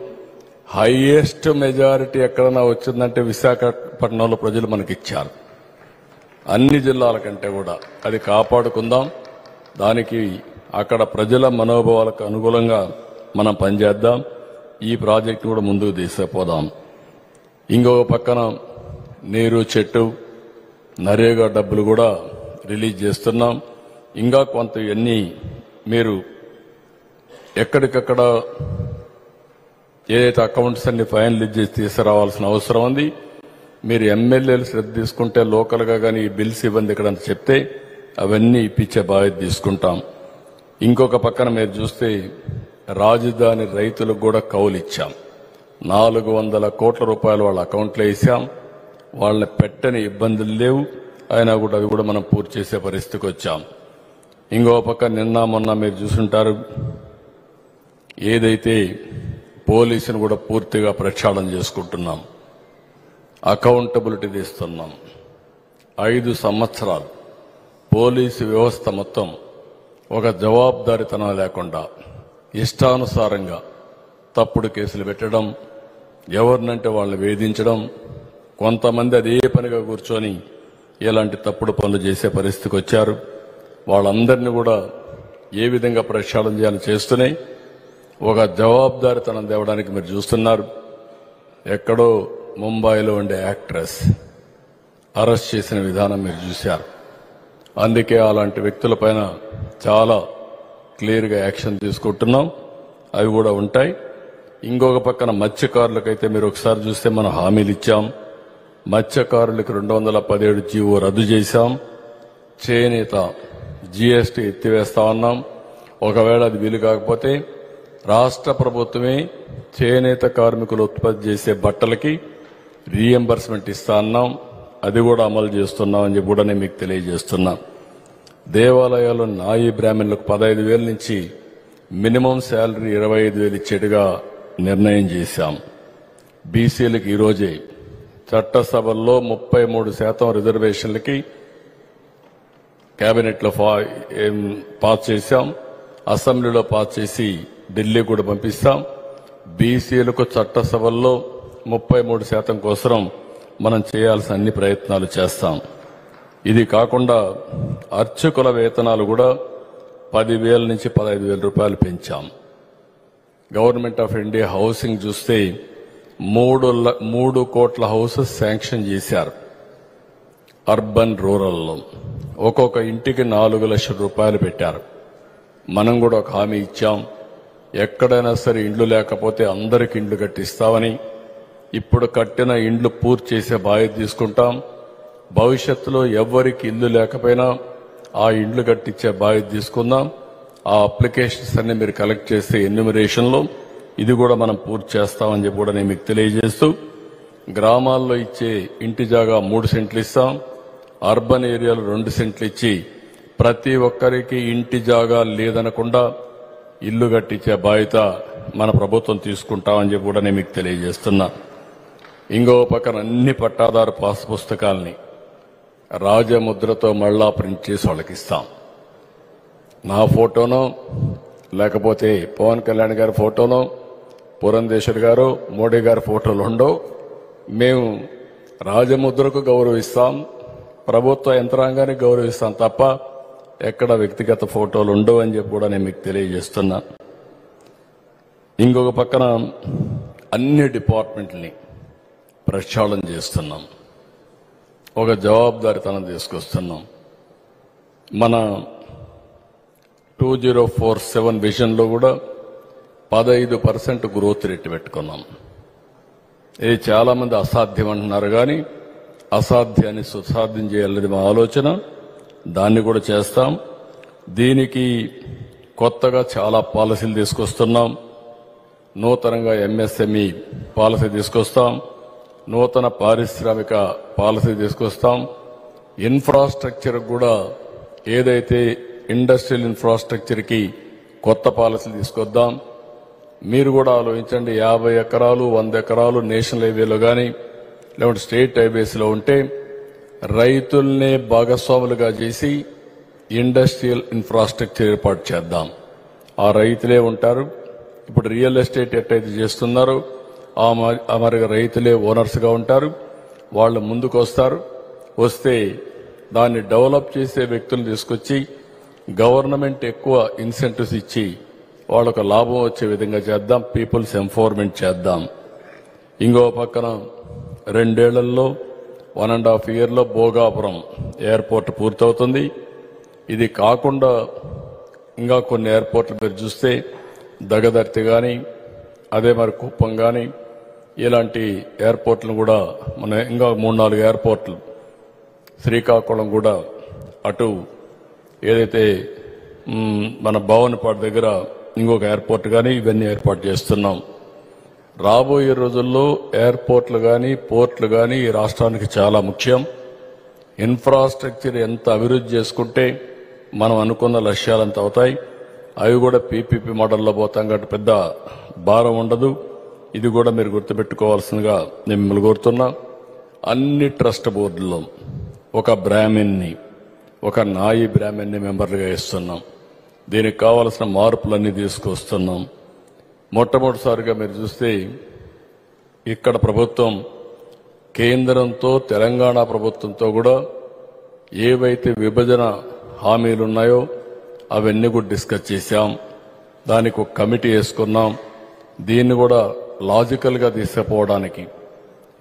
Speaker 1: హైయెస్ట్ మెజారిటీ ఎక్కడన్నా వచ్చిందంటే విశాఖపట్నంలో ప్రజలు మనకిచ్చారు. అన్ని జిల్లాల కంటే కూడా అది కాపాడుకుందాం. దానికి అక్కడ ప్రజల మనోభావాలకు అనుగుణంగా మనం పనిచేద్దాం. ఈ ప్రాజెక్టు కూడా ముందుకు తీసుకుపోదాం. ఇంకొక పక్కన నీరు చెట్టు నరేగా డబ్బులు కూడా రిలీజ్ చేస్తున్నాం. ఇంకా కొంత ఇవన్నీ మీరు ఎక్కడికక్కడ ఏదైతే అకౌంట్స్ అన్ని ఫైనల్ చేసి తీసుకురావాల్సిన అవసరం ఉంది. మీరు ఎమ్మెల్యేలు శ్రద్ధ తీసుకుంటే లోకల్గా కానీ ఈ బిల్స్ ఇవ్వండి ఇక్కడ చెప్తే అవన్నీ ఇప్పించే బాధ్యత తీసుకుంటాం. ఇంకొక పక్కన మీరు చూస్తే రాజధాని రైతులకు కూడా కౌలు ఇచ్చాం. 400 కోట్ల రూపాయలు వాళ్ళ అకౌంట్లో వేసాం. వాళ్ళని పెట్టని ఇబ్బందులు లేవు. అయినా కూడా అది కూడా మనం పూర్తి చేసే పరిస్థితికి వచ్చాం. ఇంకో పక్క నిన్న మొన్న మీరు చూసుంటారు, ఏదైతే పోలీసును కూడా పూర్తిగా ప్రక్షాళన చేసుకుంటున్నాం, అకౌంటబిలిటీ తీస్తున్నాం. 5 సంవత్సరాలు పోలీసు వ్యవస్థ మొత్తం ఒక జవాబుదారీతనం లేకుండా ఇష్టానుసారంగా తప్పుడు కేసులు పెట్టడం, ఎవరినంటే వాళ్ళని వేధించడం, కొంతమంది అదే పనిగా కూర్చొని ఇలాంటి తప్పుడు పనులు చేసే పరిస్థితికి వచ్చారు. వాళ్ళందరినీ కూడా ఏ విధంగా ప్రక్షాళన చేయాలని చేస్తూనే ఒక జవాబుదారీతనం తేవడానికి మీరు చూస్తున్నారు. ఎక్కడో ముంబైలో ఉండే యాక్ట్రెస్ అరెస్ట్ చేసిన విధానం మీరు చూశారు. అందుకే అలాంటి వ్యక్తులపైన చాలా క్లియర్గా యాక్షన్ తీసుకుంటున్నాం. అవి కూడా ఉంటాయి. ఇంకొక పక్కన మత్స్యకారులకైతే మీరు ఒకసారి చూస్తే మనం హామీలు ఇచ్చాం. మత్స్యకారులకు 217 జీవో రద్దు చేశాం. చేనేత జీఎస్టీ ఎత్తివేస్తా ఉన్నాం. ఒకవేళ అది వీలు కాకపోతే రాష్ట్ర ప్రభుత్వమే చేనేత కార్మికులు ఉత్పత్తి చేసే బట్టలకి రీఎంబర్స్మెంట్ ఇస్తా అన్నాం. అది కూడా అమలు చేస్తున్నామని చెప్పి కూడా నేను మీకు తెలియజేస్తున్నా. దేవాలయాల్లో నాయి బ్రాహ్మణులకు 15,000 నుంచి మినిమం శాలరీ 25,000 ఇచ్చేట్టుగా నిర్ణయం చేశాం. బీసీలకు ఈరోజే చట్టసభల్లో 33% రిజర్వేషన్లకి కేబినెట్లో పాస్ చేశాం. అసెంబ్లీలో పాస్ చేసి ఢిల్లీ కూడా పంపిస్తాం. బీసీలకు చట్టసభల్లో 33% కోసం మనం చేయాల్సిన అన్ని ప్రయత్నాలు చేస్తాం. ఇది కాకుండా అర్చకుల వేతనాలు కూడా 10,000 నుంచి 15,000 రూపాయలు పెంచాం. గవర్నమెంట్ ఆఫ్ ఇండియా హౌసింగ్ చూస్తే 3 కోట్ల హౌసెస్ శాంక్షన్ చేశారు. అర్బన్ రూరల్లో ఒక్కొక్క ఇంటికి 4 లక్షల రూపాయలు పెట్టారు. మనం కూడా ఒక హామీ ఇచ్చాం. ఎక్కడైనా సరే ఇండ్లు లేకపోతే అందరికి ఇండ్లు కట్టిస్తామని. ఇప్పుడు కట్టిన ఇండ్లు పూర్తి చేసే బాధ్యత తీసుకుంటాం. భవిష్యత్తులో ఎవరికి ఇల్లు లేకపోయినా ఆ ఇండ్లు కట్టించే బాధ్యత తీసుకుందాం. ఆ అప్లికేషన్స్ అన్ని మీరు కలెక్ట్ చేసే ఎన్యూమరేషన్లో ఇది కూడా మనం పూర్తి చేస్తామని చెప్పి కూడా నేను మీకు తెలియజేస్తూ, గ్రామాల్లో ఇచ్చే ఇంటి జాగా 3 సెంట్లు ఇస్తాం. అర్బన్ ఏరియాలో 2 సెంట్లు ఇచ్చి ప్రతి ఒక్కరికి ఇంటి జాగా లేదనకుండా ఇల్లు కట్టించే బాధ్యత మన ప్రభుత్వం తీసుకుంటామని చెప్పి కూడా నేను మీకు తెలియజేస్తున్నా. ఇంకో పక్కన అన్ని పట్టాదారు పాస్ పుస్తకాలని రాజముద్రతో మళ్ళా ప్రింట్ చేసి వాళ్ళకి ఇస్తాం. నా ఫోటోనో లేకపోతే పవన్ కళ్యాణ్ గారి ఫోటోనో పురంధేశ్వరి గారు మోడీ గారి ఫోటోలు ఉండవు. మేము రాజముద్రకు గౌరవిస్తాం, ప్రభుత్వ యంత్రాంగానికి గౌరవిస్తాం తప్ప ఎక్కడ వ్యక్తిగత ఫోటోలు ఉండవు అని చెప్పి కూడా నేను మీకు తెలియజేస్తున్నా. ఇంకొక పక్కన అన్ని డిపార్ట్మెంట్ని ప్రక్షాళన చేస్తున్నాం. ఒక జవాబుదారీతనం తీసుకొస్తున్నాం. మన 2047 విజన్లో కూడా 15% గ్రోత్ రేట్ పెట్టుకున్నాం. ఇది చాలా మంది అసాధ్యం అంటున్నారు, కానీ అసాధ్యాన్ని సుసాధ్యం చేయాలనేది మా ఆలోచన. దాన్ని కూడా చేస్తాం. దీనికి కొత్తగా చాలా పాలసీలు తీసుకొస్తున్నాం. నూతనంగా ఎంఎస్ఎంఈ పాలసీ తీసుకొస్తాం. నూతన పారిశ్రామిక పాలసీ తీసుకొస్తాం. ఇన్ఫ్రాస్ట్రక్చర్ కూడా ఏదైతే ఇండస్ట్రియల్ ఇన్ఫ్రాస్ట్రక్చర్కి కొత్త పాలసీలు తీసుకొద్దాం. మీరు కూడా ఆలోచించండి. 50 ఎకరాలు 100 ఎకరాలు నేషనల్ హైవేలో కానీ లేకుంటే స్టేట్ హైవేస్లో ఉంటే రైతుల్నే భాగస్వాములుగా చేసి ఇండస్ట్రియల్ ఇన్ఫ్రాస్ట్రక్చర్ ఏర్పాటు చేద్దాం. ఆ రైతులే ఉంటారు. ఇప్పుడు రియల్ ఎస్టేట్ ఎట్టయితే చేస్తున్నారో మరి రైతులే ఓనర్స్గా ఉంటారు. వాళ్ళు ముందుకు వస్తారు. వస్తే దాన్ని డెవలప్ చేసే వ్యక్తులను తీసుకొచ్చి గవర్నమెంట్ ఎక్కువ ఇన్సెంటివ్స్ ఇచ్చి వాళ్ళకు లాభం వచ్చే విధంగా చేద్దాం. పీపుల్స్ ఎంపవర్మెంట్ చేద్దాం. ఇంకో పక్కన 2 ఏళ్లలో 1.5 ఇయర్లో భోగాపురం ఎయిర్పోర్ట్ పూర్తవుతుంది. ఇది కాకుండా ఇంకా కొన్ని ఎయిర్పోర్ట్లు మీరు చూస్తే దగదర్తి కానీ అదే మరి కుప్పం కానీ ఇలాంటి ఎయిర్పోర్ట్లను కూడా మన ఇంకా 3-4 ఎయిర్పోర్ట్లు, శ్రీకాకుళం కూడా అటు ఏదైతే మన భవనపాడు దగ్గర ఇంకొక ఎయిర్పోర్ట్ కానీ ఇవన్నీ ఏర్పాటు చేస్తున్నాం. రాబోయే రోజుల్లో ఎయిర్పోర్ట్లు కానీ పోర్ట్లు కానీ ఈ రాష్ట్రానికి చాలా ముఖ్యం. ఇన్ఫ్రాస్ట్రక్చర్ ఎంత అభివృద్ధి చేసుకుంటే మనం అనుకున్న లక్ష్యాలంత అవుతాయి. అవి కూడా పీపీపీ మోడల్లో పోతాం కాబట్టి పెద్ద భారం ఉండదు. ఇది కూడా మీరు గుర్తుపెట్టుకోవాల్సిందిగా నేను మిమ్మల్ని కోరుతున్నా. అన్ని ట్రస్ట్ బోర్డుల్లో ఒక బ్రాహ్మణ్ని, ఒక నాయి బ్రాహ్మణ్ని మెంబర్లుగా ఇస్తున్నాం. దీనికి కావాల్సిన మార్పులన్నీ తీసుకొస్తున్నాం. మొట్టమొదటిసారిగా మీరు చూస్తే ఇక్కడ ప్రభుత్వం కేంద్రంతో తెలంగాణ ప్రభుత్వంతో కూడా ఏవైతే విభజన హామీలు ఉన్నాయో అవన్నీ కూడా డిస్కస్ చేశాం. దానికి ఒక కమిటీ వేసుకున్నాం. దీన్ని కూడా లాజికల్గా తీసుకుపోవడానికి,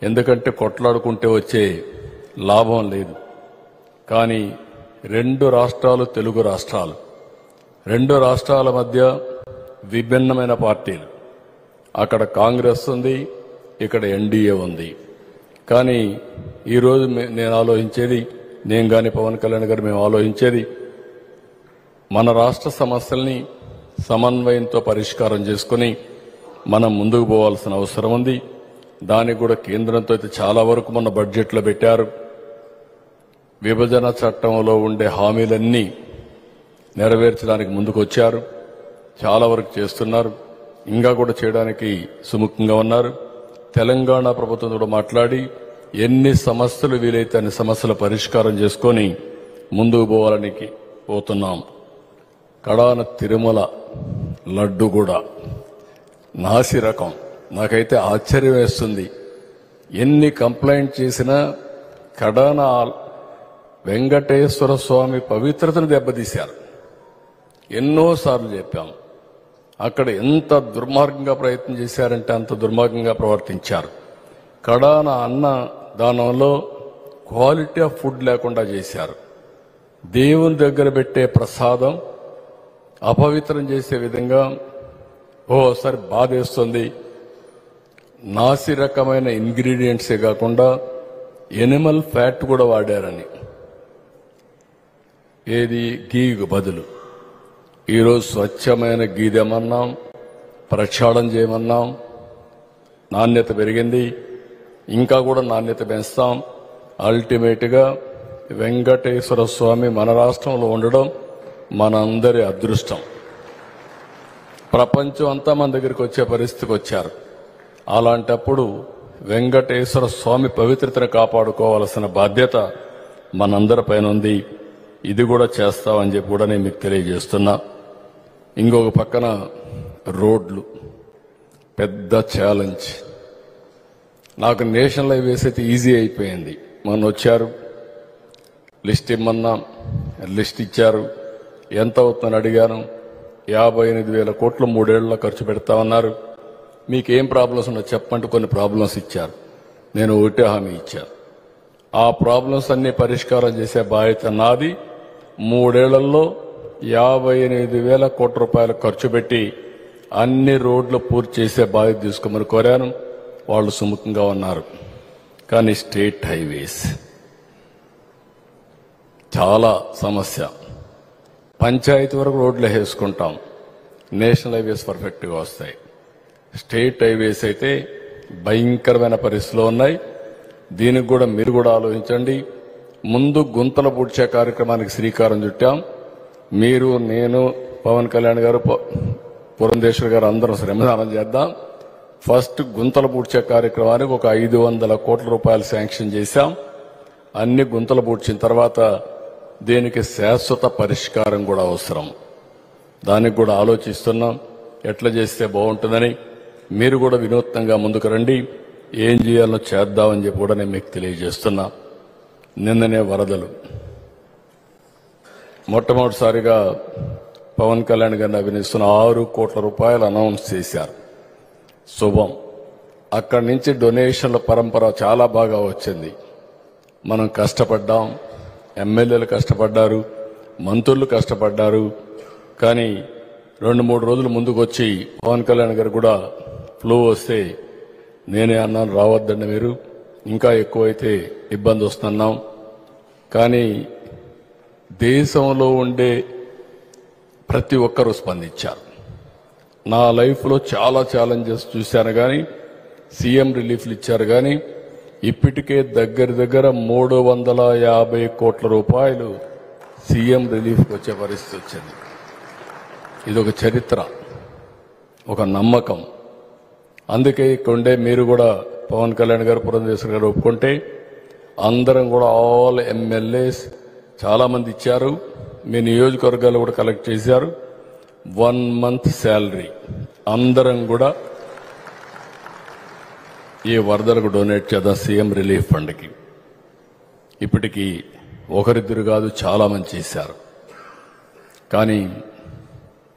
Speaker 1: ఎందుకంటే కొట్లాడుకుంటే వచ్చే లాభం లేదు. కానీ రెండు రాష్ట్రాలు తెలుగు రాష్ట్రాలు, రెండు రాష్ట్రాల మధ్య విభిన్నమైన పార్టీలు, అక్కడ కాంగ్రెస్ ఉంది, ఇక్కడ ఎన్డీఏ ఉంది. కానీ ఈరోజు నేను ఆలోచించేది, నేను కానీ పవన్ కళ్యాణ్ గారు మేము ఆలోచించేది, మన రాష్ట్ర సమస్యల్ని సమన్వయంతో పరిష్కారం చేసుకుని మనం ముందుకు పోవాల్సిన అవసరం ఉంది. దానికి కూడా కేంద్రంతో అయితే చాలా వరకు మన బడ్జెట్లో పెట్టారు. విభజన చట్టంలో ఉండే హామీలన్నీ నెరవేర్చడానికి ముందుకు వచ్చారు. చాలా వరకు చేస్తున్నారు. ఇంకా కూడా చేయడానికి సుముఖంగా ఉన్నారు. తెలంగాణ ప్రభుత్వం కూడా మాట్లాడి ఎన్ని సమస్యలు వీలైతే అన్ని సమస్యల పరిష్కారం చేసుకొని ముందుకు పోవాలని పోతున్నాం. కడాన తిరుమల లడ్డు కూడా నాసి రకం. నాకైతే ఆశ్చర్యం వేస్తుంది. ఎన్ని కంప్లైంట్ చేసినా కడాన వెంకటేశ్వర స్వామి పవిత్రతను దెబ్బతీశారు. ఎన్నోసార్లు చెప్పాం. అక్కడ ఎంత దుర్మార్గంగా ప్రయత్నం చేశారంటే అంత దుర్మార్గంగా ప్రవర్తించారు. కడాన అన్న దానంలో క్వాలిటీ ఆఫ్ ఫుడ్ లేకుండా చేశారు. దేవుని దగ్గర పెట్టే ప్రసాదం అపవిత్రం చేసే విధంగా ఓసారి బాధేస్తుంది. నాసి రకమైన ఇంగ్రీడియంట్సే కాకుండా ఎనిమల్ ఫ్యాట్ కూడా వాడారని, ఏది గీకు బదులు. ఈరోజు స్వచ్ఛమైన గీ తెమన్నాం, ప్రక్షాళన చేయమన్నాం. నాణ్యత పెరిగింది, ఇంకా కూడా నాణ్యత పెంచుతాం. అల్టిమేట్గా వెంకటేశ్వర స్వామి మన రాష్ట్రంలో ఉండడం మనందరి అదృష్టం. ప్రపంచం అంతా మన దగ్గరికి వచ్చే పరిస్థితికి వచ్చారు. అలాంటప్పుడు వెంకటేశ్వర స్వామి పవిత్రతను కాపాడుకోవాల్సిన బాధ్యత మనందరిపైన ఉంది. ఇది కూడా చేస్తామని చెప్పి కూడా నేను మీకు తెలియజేస్తున్నా. ఇంకొక పక్కన రోడ్లు పెద్ద ఛాలెంజ్. నాకు నేషనల్ హైవేస్ అయితే ఈజీ అయిపోయింది. మొన్న వచ్చారు, లిస్ట్ ఇమ్మన్నా, లిస్ట్ ఇచ్చారు. ఎంత అవుతుందని అడిగాను. 58,000 కోట్లు 3 ఏళ్లలో ఖర్చు పెడతామన్నారు. మీకేం ప్రాబ్లమ్స్ ఉన్నాయో చెప్పంటే కొన్ని ప్రాబ్లమ్స్ ఇచ్చారు. నేను ఒకటే హామీ ఇచ్చాను. ఆ ప్రాబ్లమ్స్ అన్ని పరిష్కారం చేసే బాధ్యత నాది. 3 ఏళ్లలో 58,000 కోట్ల రూపాయలు ఖర్చు పెట్టి అన్ని రోడ్లు పూర్తి చేసే బాధ్యత తీసుకోమని కోరాను. వాళ్ళు సుముఖంగా ఉన్నారు. కానీ స్టేట్ హైవేస్ చాలా సమస్య. పంచాయతీ వరకు రోడ్లు వేసుకుంటాం, నేషనల్ హైవేస్ పర్ఫెక్ట్గా వస్తాయి. స్టేట్ హైవేస్ అయితే భయంకరమైన పరిస్థితులు ఉన్నాయి. దీనికి కూడా మీరు కూడా ఆలోచించండి. ముందు గుంతలు పూడ్చే కార్యక్రమానికి శ్రీకారం చుట్టాం. మీరు, నేను, పవన్ కళ్యాణ్ గారు, పురంధేశ్వర్ గారు అందరం శ్రమదానం చేద్దాం. ఫస్ట్ గుంతలు పూడ్చే కార్యక్రమానికి ఒక 500 కోట్ల రూపాయలు శాంక్షన్ చేశాం. అన్ని గుంతలు పూడ్చిన తర్వాత దీనికి శాశ్వత పరిష్కారం కూడా అవసరం. దానికి కూడా ఆలోచిస్తున్నాం ఎట్లా చేస్తే బాగుంటుందని. మీరు కూడా వినూత్నంగా ముందుకు రండి, ఏం చేయాలో చేద్దామని చెప్పి కూడా నేను మీకు తెలియజేస్తున్నా. నిన్ననే వరదలు మొట్టమొదటిసారిగా పవన్ కళ్యాణ్ గారిని అభినందిస్తున్న 6 కోట్ల రూపాయలు అనౌన్స్ చేశారు. శుభం. అక్కడి నుంచి డొనేషన్ల పరంపర చాలా బాగా వచ్చింది. మనం కష్టపడ్డాం, ఎమ్మెల్యేలు కష్టపడ్డారు, మంత్రులు కష్టపడ్డారు. కానీ 2-3 రోజులు ముందుకు వచ్చి పవన్ కళ్యాణ్ గారు కూడా ఫ్లో వస్తే నేనే అన్నాను, రావద్దండి మీరు, ఇంకా ఎక్కువైతే ఇబ్బంది వస్తున్నాం. కానీ దేశంలో ఉండే ప్రతి ఒక్కరూ స్పందించారు. నా లైఫ్లో చాలా ఛాలెంజెస్ చూశాను, కానీ సీఎం రిలీఫ్లు ఇచ్చారు, కానీ ఇప్పటికే దగ్గర 350 కోట్ల రూపాయలు సీఎం రిలీఫ్కి వచ్చే పరిస్థితి వచ్చింది. ఇది ఒక చరిత్ర, ఒక నమ్మకం. అందుకే ఇక్కడే మీరు కూడా పవన్ కళ్యాణ్ గారు, పురంధేశ్వరి గారు ఒప్పుకుంటే అందరం కూడా ఆల్ ఎమ్మెల్యేస్ చాలా మంది ఇచ్చారు. మీ నియోజకవర్గాలు కూడా కలెక్ట్ చేశారు. 1 month శాలరీ అందరం కూడా ఈ వరదలకు డొనేట్ చేద్దాం సీఎం రిలీఫ్ ఫండ్కి. ఇప్పటికీ ఒకరిద్దరు కాదు, చాలా మంది చేశారు. కానీ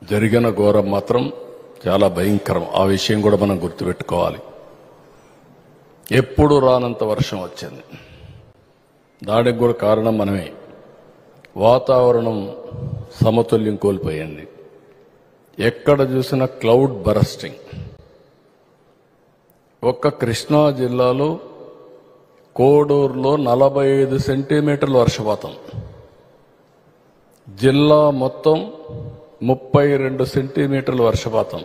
Speaker 1: జరిగిన ఘోరం మాత్రం చాలా భయంకరం. ఆ విషయం కూడా మనం గుర్తుపెట్టుకోవాలి. ఎప్పుడు రానంత వర్షం వచ్చింది. దానికి కూడా కారణం మనమే. వాతావరణం సమతుల్యం కోల్పోయింది. ఎక్కడ చూసినా క్లౌడ్ బరస్టింగ్. ఒక్క కృష్ణా జిల్లాలో కోడూరులో 45 సెంటీమీటర్ల వర్షపాతం, జిల్లా మొత్తం 32 సెంటీమీటర్ల వర్షపాతం,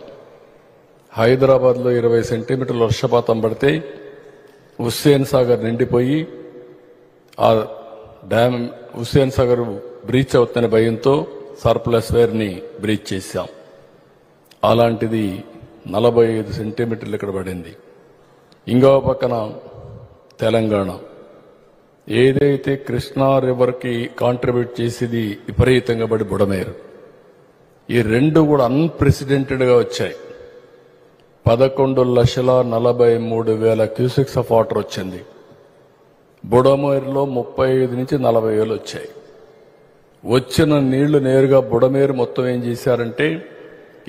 Speaker 1: హైదరాబాద్లో 20 సెంటీమీటర్ల వర్షపాతం పడితే హుస్సేన్ సాగర్ నిండిపోయి ఆ డ్యామ్ హుస్సేన్ సాగర్ బ్రీచ్ అవుతున్న భయంతో సర్ప్లస్ వేర్ని బ్రీచ్ చేశాం. అలాంటిది 45 సెంటీమీటర్లు ఇక్కడ పడింది. ఇంకో పక్కన తెలంగాణ ఏదైతే కృష్ణా రివర్కి కాంట్రిబ్యూట్ చేసేది విపరీతంగా పడి బుడమేరు. ఈ రెండు కూడా అన్ప్రెసిడెంటెడ్గా వచ్చాయి. 11,43,000 క్యూసెక్స్ ఆఫ్ వాటర్ వచ్చింది. బుడమేరులో 35 నుంచి 40,000 వచ్చాయి. వచ్చిన నీళ్లు నేరుగా బుడమేరు మొత్తం ఏం చేశారంటే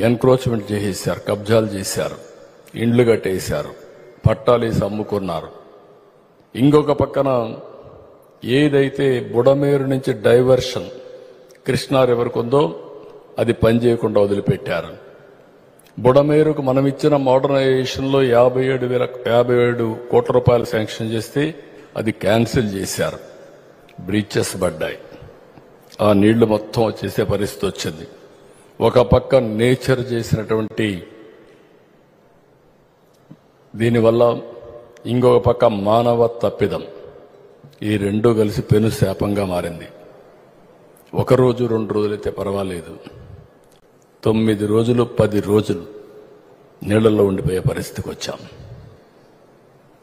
Speaker 1: ఎన్క్రోచ్మెంట్ చేసేశారు, కబ్జాలు చేశారు, ఇండ్లు కట్టేశారు, పట్టాలేసి అమ్ముకున్నారు. ఇంకొక పక్కన ఏదైతే బుడమేరు నుంచి డైవర్షన్ కృష్ణా రివర్కు ఉందో అది పనిచేయకుండా వదిలిపెట్టారు. బుడమేరుకు మనం ఇచ్చిన మోడర్నైజేషన్లో 57 కోట్ల రూపాయలు శాంక్షన్ చేస్తే అది క్యాన్సిల్ చేశారు. బ్రీచెస్ పడ్డాయి. ఆ నీళ్లు మొత్తం వచ్చేసే పరిస్థితి వచ్చింది. ఒక పక్క నేచర్ చేసినటువంటి దీనివల్ల, ఇంకొక పక్క మానవ తప్పిదం, ఈ రెండు కలిసి పెను శాపంగా మారింది. 1 రోజు 2 రోజులైతే పర్వాలేదు, 9 రోజులు 10 రోజులు నీళ్లలో ఉండిపోయే పరిస్థితికి వచ్చాం.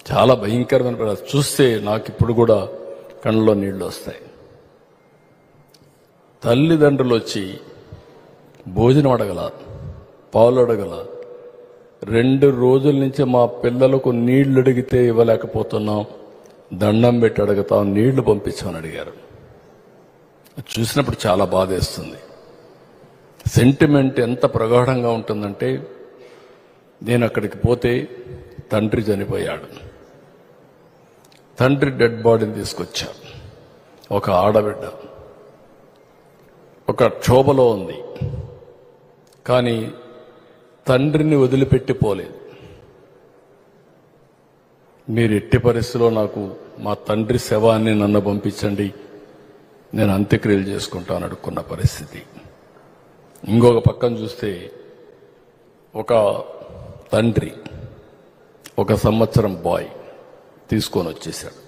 Speaker 1: చాలా భయంకరమైన పరిస్థితి. చూస్తే నాకు ఇప్పుడు కూడా కళ్ళలో నీళ్లు వస్తాయి. తల్లిదండ్రులు వచ్చి భోజనం అడగల, పాలు అడగల. 2 రోజుల నుంచి మా పిల్లలకు నీళ్లు అడిగితే ఇవ్వలేకపోతున్నాం, దండం పెట్టి అడుగుతాం, నీళ్లు పంపించామని అడిగారు. చూసినప్పుడు చాలా బాధేస్తుంది. సెంటిమెంట్ ఎంత ప్రగాఢంగా ఉంటుందంటే, నేను అక్కడికి పోతే తండ్రి చనిపోయాడు. తండ్రి డెడ్ బాడీని తీసుకొచ్చారు. ఒక ఆడబిడ్డ ఒక క్షోభలో ఉంది, కానీ తండ్రిని వదిలిపెట్టిపోలేదు. మీరు ఎట్టి పరిస్థితిలో నాకు మా తండ్రి శవాన్ని నన్ను పంపించండి, నేను అంత్యక్రియలు చేసుకుంటాను అడుక్కున్న పరిస్థితి. ఇంకొక పక్కన చూస్తే ఒక తండ్రి 1 సంవత్సరం బాయ్ తీసుకొని వచ్చేసాడు.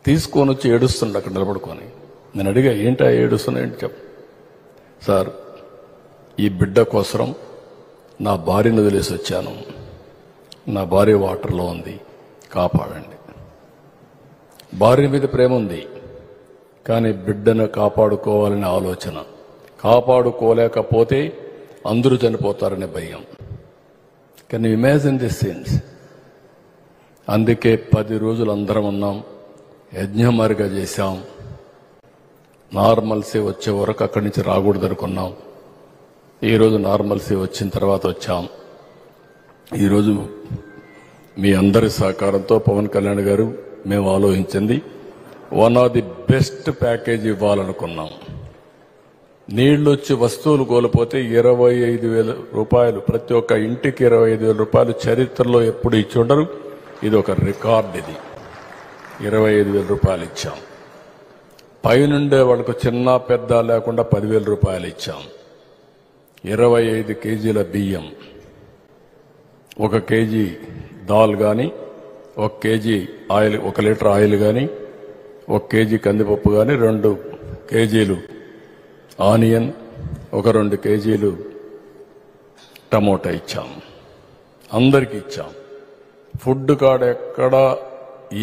Speaker 1: తీసుకొని వచ్చి ఏడుస్తుండ అక్కడ నిలబడుకొని. నేను అడిగా, ఏంటా ఏడుస్తున్నాయంటే చెప్పు. సార్, ఈ బిడ్డ కోసం నా భార్యను వదిలేసి వచ్చాను, నా భార్య వాటర్లో ఉంది, కాపాడండి. భార్య మీద ప్రేమ ఉంది, కానీ బిడ్డను కాపాడుకోవాలనే ఆలోచన. కాపాడుకోలేకపోతే అందరూ చనిపోతారనే భయం. Can you imagine this scenes? అందుకే 10 రోజులు అందరం ఉన్నాం, యజ్ఞమారిగా చేశాం. నార్మల్సీ వచ్చే వరకు అక్కడి నుంచి రాకూడదు అనుకున్నాం. ఈరోజు నార్మల్సీ వచ్చిన తర్వాత వచ్చాం. ఈరోజు మీ అందరి సహకారంతో పవన్ కళ్యాణ్ గారు మేము ఆలోచించింది one of the best package ఇవ్వాలనుకున్నాం. నీళ్లు వచ్చి వస్తువులు కోల్పోతే 25,000 రూపాయలు, ప్రతి ఒక్క ఇంటికి 25,000 రూపాయలు చరిత్రలో ఎప్పుడు ఇచ్చి ఉండరు. ఇది ఒక రికార్డ్. ఇది 25,000 రూపాయలు ఇచ్చాం. పైనుండే వాళ్ళకు చిన్న పెద్ద లేకుండా 10,000 రూపాయలు ఇచ్చాం. 25 కేజీల బియ్యం, 1 కేజీ దాల్ కానీ, 1 కేజీ ఆయిల్, 1 లీటర్ ఆయిల్ కానీ, 1 కేజీ కందిపప్పు కానీ, 2 కేజీలు ఆనియన్, 2 కేజీలు టమోటా ఇచ్చాం. అందరికీ ఇచ్చాం. ఫుడ్ కాడ ఎక్కడ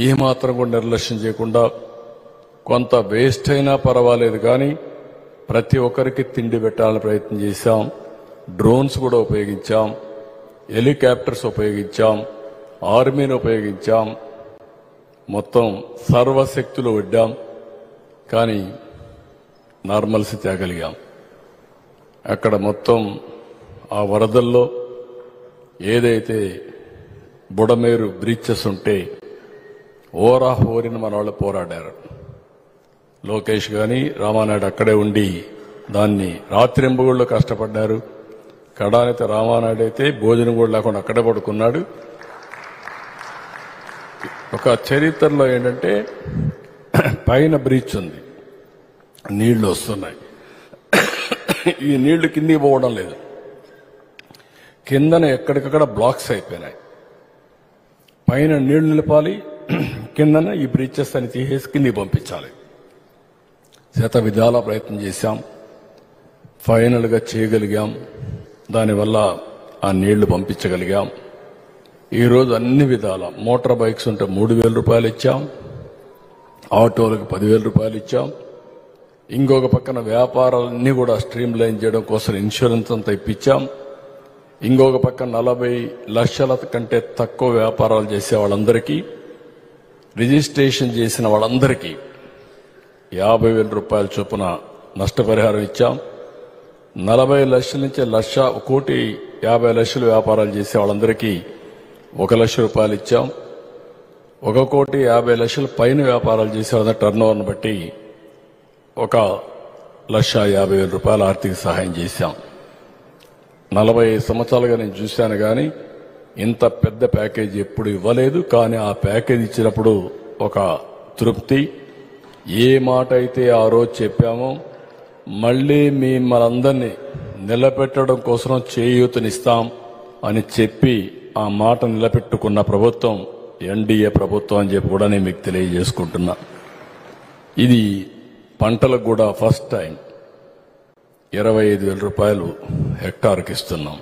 Speaker 1: ఏమాత్రం కూడా నిర్లక్ష్యం చేయకుండా, కొంత వేస్ట్ అయినా పర్వాలేదు కానీ ప్రతి ఒక్కరికి తిండి పెట్టాలని ప్రయత్నం చేశాం. డ్రోన్స్ కూడా ఉపయోగించాం, హెలికాప్టర్స్ ఉపయోగించాం, ఆర్మీని ఉపయోగించాం, మొత్తం సర్వశక్తులు వడ్డాం. కానీ నార్మల్స్ తేగలిగాం. అక్కడ మొత్తం ఆ వరదల్లో ఏదైతే బుడమేరు బ్రీచెస్ ఉంటే ఓరాహోరిని మన వాళ్ళు పోరాడారు. లోకేష్ గాని రామానాయుడు అక్కడే ఉండి దాన్ని రాత్రింబగుళ్ళు కష్టపడ్డారు. కడానైతే రామానాయుడు అయితే భోజనం కూడా లేకుండా అక్కడే పడుకున్నాడు. ఒక చరిత్రలో ఏంటంటే పైన బ్రీచ్ ఉంది, నీళ్లు వస్తున్నాయి, ఈ నీళ్లు కిందికి పోవడం లేదు, కిందన ఎక్కడికక్కడ బ్లాక్స్ అయిపోయినాయి. పైన నీళ్లు నిలపాలి, కిందన ఈ బ్రీచెస్ అని తీసేసి కిందికి పంపించాలి. శత విధాల ప్రయత్నం చేశాం, ఫైనల్గా చేయగలిగాం. దానివల్ల ఆ నీళ్లు పంపించగలిగాం. ఈరోజు అన్ని విధాల మోటార్ బైక్స్ ఉంటే 3,000 రూపాయలు ఇచ్చాం, ఆటోలకు 10,000 రూపాయలు ఇచ్చాం. ఇంకొక పక్కన వ్యాపారాలన్నీ కూడా స్ట్రీమ్ లైన్ చేయడం కోసం ఇన్సూరెన్స్ అంతా ఇప్పించాం. ఇంకొక పక్కన 40 లక్షల కంటే తక్కువ వ్యాపారాలు చేసే వాళ్ళందరికీ, రిజిస్ట్రేషన్ చేసిన వాళ్ళందరికీ 50,000 రూపాయల చొప్పున నష్టపరిహారం ఇచ్చాం. 40 లక్షల నుంచి 1,50,00,000 వ్యాపారాలు చేసే వాళ్ళందరికీ 1 లక్ష రూపాయలు ఇచ్చాం. 1,50,00,000 పైన వ్యాపారాలు చేసే వాళ్ళ టర్న్ ఓవర్ను బట్టి 1,50,000 రూపాయల ఆర్థిక సహాయం చేశాం. 45 సంవత్సరాలుగా నేను చూశాను కానీ ఇంత పెద్ద ప్యాకేజీ ఎప్పుడు ఇవ్వలేదు. కానీ ఆ ప్యాకేజీ ఇచ్చినప్పుడు ఒక తృప్తి. ఏ మాట అయితే ఆ రోజు చెప్పామో మళ్లీ మిమ్మల్ందరినీ నిలబెట్టడం కోసం చేయూతనిస్తాం అని చెప్పి ఆ మాట నిలబెట్టుకున్న ప్రభుత్వం ఎన్డీఏ ప్రభుత్వం అని చెప్పి కూడా నేను మీకు తెలియజేసుకుంటున్నా. ఇది పంటలకు కూడా ఫస్ట్ టైం 25,000 రూపాయలు హెక్టార్కి ఇస్తున్నాం.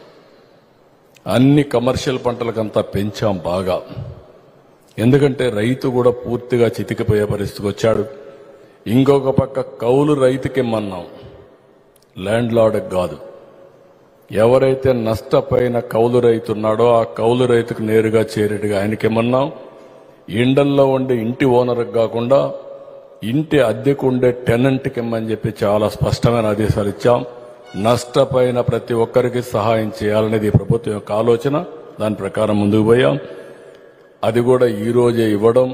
Speaker 1: అన్ని కమర్షియల్ పంటలకంతా పెంచాం బాగా. ఎందుకంటే రైతు కూడా పూర్తిగా చితికిపోయే పరిస్థితికి వచ్చాడు. ఇంకొక పక్క కౌలు రైతుకి ఇమ్మన్నాం, ల్యాండ్ లార్డ్కి కాదు. ఎవరైతే నష్టపోయిన కౌలు రైతు ఉన్నాడో ఆ కౌలు రైతుకు నేరుగా చేరేట్టుగా ఆయనకి ఇమ్మన్నాం. ఇండల్లో ఉండే ఇంటి ఓనర్కి కాకుండా ఇంటి అద్దెకు ఉండే టెనెంట్కి ఇమ్మని చెప్పి చాలా స్పష్టమైన ఆదేశాలు ఇచ్చాం. నష్టపోయిన ప్రతి ఒక్కరికి సహాయం చేయాలనేది ప్రభుత్వం యొక్క ఆలోచన. దాని ప్రకారం ముందుకు పోయాం. అది కూడా ఈ రోజే ఇవ్వడం,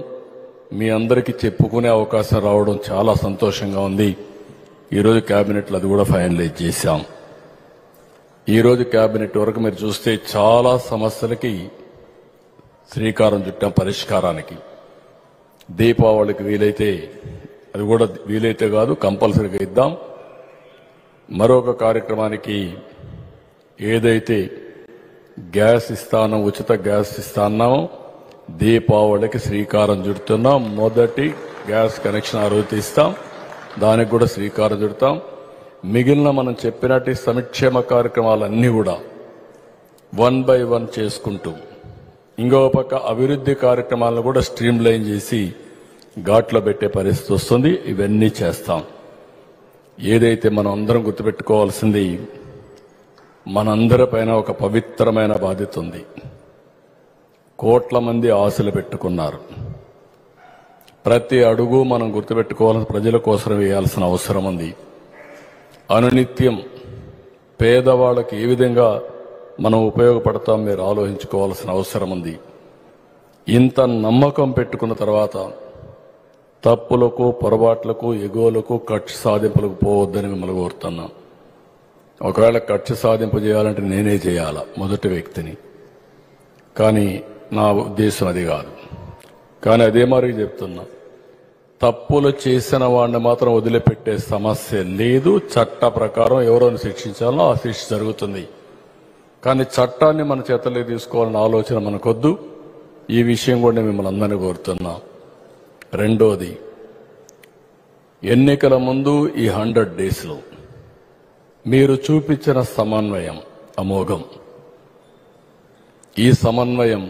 Speaker 1: మీ అందరికీ చెప్పుకునే అవకాశం రావడం చాలా సంతోషంగా ఉంది. ఈరోజు కేబినెట్లో అది కూడా ఫైనలైజ్ చేశాం. ఈరోజు కేబినెట్ వరకు మీరు చూస్తే చాలా సమస్యలకి శ్రీకారం చుట్టాం పరిష్కారానికి. దీపావళికి వీలైతే, అది కూడా వీలైతే కాదు కంపల్సరీగా ఇద్దాం. మరొక కార్యక్రమానికి ఏదైతే గ్యాస్ ఇస్తానో, ఉచిత గ్యాస్ ఇస్తాన్నామో దీపావళికి శ్రీకారం చుడుతున్నాం. మొదటి గ్యాస్ కనెక్షన్ ఆ రోజు ఇస్తాం, దానికి కూడా శ్రీకారం చుడతాం. మిగిలిన మనం చెప్పినట్టు సంక్షేమ కార్యక్రమాలన్నీ కూడా 1 by 1 చేసుకుంటూ, ఇంకో పక్క అభివృద్ధి కార్యక్రమాలను కూడా స్ట్రీమ్ లైన్ చేసి ఘాట్లో పెట్టే పరిస్థితి వస్తుంది. ఇవన్నీ చేస్తాం. ఏదైతే మనం అందరం గుర్తుపెట్టుకోవాల్సింది, మనందరిపైన ఒక పవిత్రమైన బాధ్యత ఉంది. కోట్ల మంది ఆశలు పెట్టుకున్నారు. ప్రతి అడుగు మనం గుర్తుపెట్టుకోవాల్సిన ప్రజల కోసం వేయాల్సిన అవసరం ఉంది. అనునిత్యం పేదవాళ్ళకి ఏ విధంగా మనం ఉపయోగపడతాం మీరు ఆలోచించుకోవాల్సిన అవసరం ఉంది. ఇంత నమ్మకం పెట్టుకున్న తర్వాత తప్పులకు, పొరపాట్లకు, ఎగోలకు, కక్ష సాధింపులకు పోవద్దని మిమ్మల్ని కోరుతున్నాం. ఒకవేళ కక్ష సాధింపు చేయాలంటే నేనే చేయాలా, మొదటి వ్యక్తిని. కానీ నా ఉద్దేశం అది కాదు. కానీ అదే మరి చెప్తున్నా, తప్పులు చేసిన వాడిని మాత్రం వదిలిపెట్టే సమస్య లేదు. చట్ట ప్రకారం ఎవరైనా శిక్షించాలో ఆ శిక్ష జరుగుతుంది. కానీ చట్టాన్ని మన చేతలోకి తీసుకోవాలన్న ఆలోచన మనకొద్దు. ఈ విషయం కూడా నేను మిమ్మల్ని అందరినీ కోరుతున్నా. రెండోది, ఎన్నికల ముందు ఈ 100 డేస్లో మీరు చూపించిన సమన్వయం అమోఘం. ఈ సమన్వయం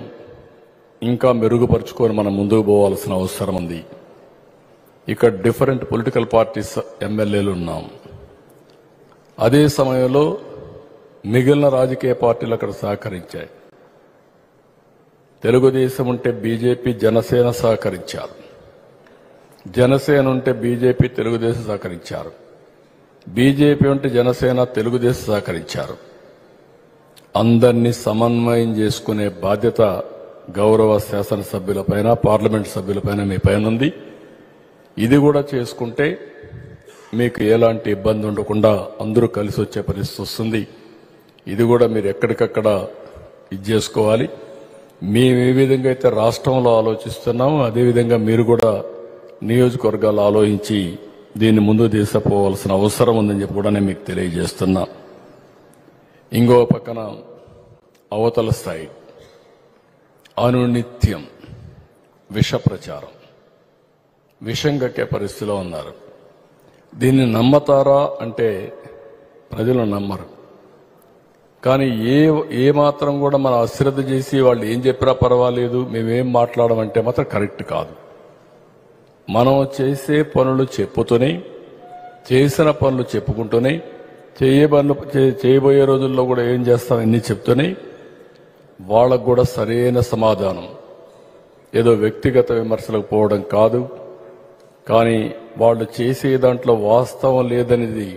Speaker 1: ఇంకా మెరుగుపరుచుకొని మనం ముందుకు పోవాల్సిన అవసరం ఉంది. ఇక్కడ డిఫరెంట్ పొలిటికల్ పార్టీస్ ఎమ్మెల్యేలు ఉన్నాం. అదే సమయంలో మిగిలిన రాజకీయ పార్టీలు అక్కడ సహకరించాయి. తెలుగుదేశం ఉంటే బీజేపీ, జనసేన సహకరించారు. జనసేన ఉంటే బీజేపీ, తెలుగుదేశం సహకరించారు. బీజేపీ ఉంటే జనసేన, తెలుగుదేశం సహకరించారు. అందరినీ సమన్వయం చేసుకునే బాధ్యత గౌరవ శాసనసభ్యులపైన, పార్లమెంట్ సభ్యులపైన మీ పైన ఉంది. ఇది కూడా చేసుకుంటే మీకు ఎలాంటి ఇబ్బంది ఉండకుండా అందరూ కలిసి వచ్చే పరిస్థితి వస్తుంది. ఇది కూడా మీరు ఎక్కడికక్కడ ఇది చేసుకోవాలి. మేము ఏ విధంగా అయితే రాష్ట్రంలో ఆలోచిస్తున్నామో అదేవిధంగా మీరు కూడా నియోజకవర్గాలు ఆలోచించి దీన్ని ముందు తీసుకుపోవాల్సిన అవసరం ఉందని చెప్పి కూడా నేను మీకు తెలియజేస్తున్నా. ఇంకో పక్కన అవతల స్థాయి అనునిత్యం విష ప్రచారం, విషం కక్కే పరిస్థితిలో ఉన్నారు. దీన్ని నమ్మతారా అంటే ప్రజలు నమ్మరు. కానీ ఏ మాత్రం కూడా మనం అశ్రద్ధ చేసి వాళ్ళు ఏం చెప్పినా పర్వాలేదు, మేమేం మాట్లాడమంటే మాత్రం కరెక్ట్ కాదు. మనం చేసే పనులు చెప్పుతూనే, చేసిన పనులు చెప్పుకుంటూనే, చేయబోయే రోజుల్లో కూడా ఏం చేస్తాం అన్ని చెప్తూనే వాళ్ళకు కూడా సరైన సమాధానం, ఏదో వ్యక్తిగత విమర్శలకు పోవడం కాదు. కానీ వాళ్ళు చేసే దాంట్లో వాస్తవం లేదనేది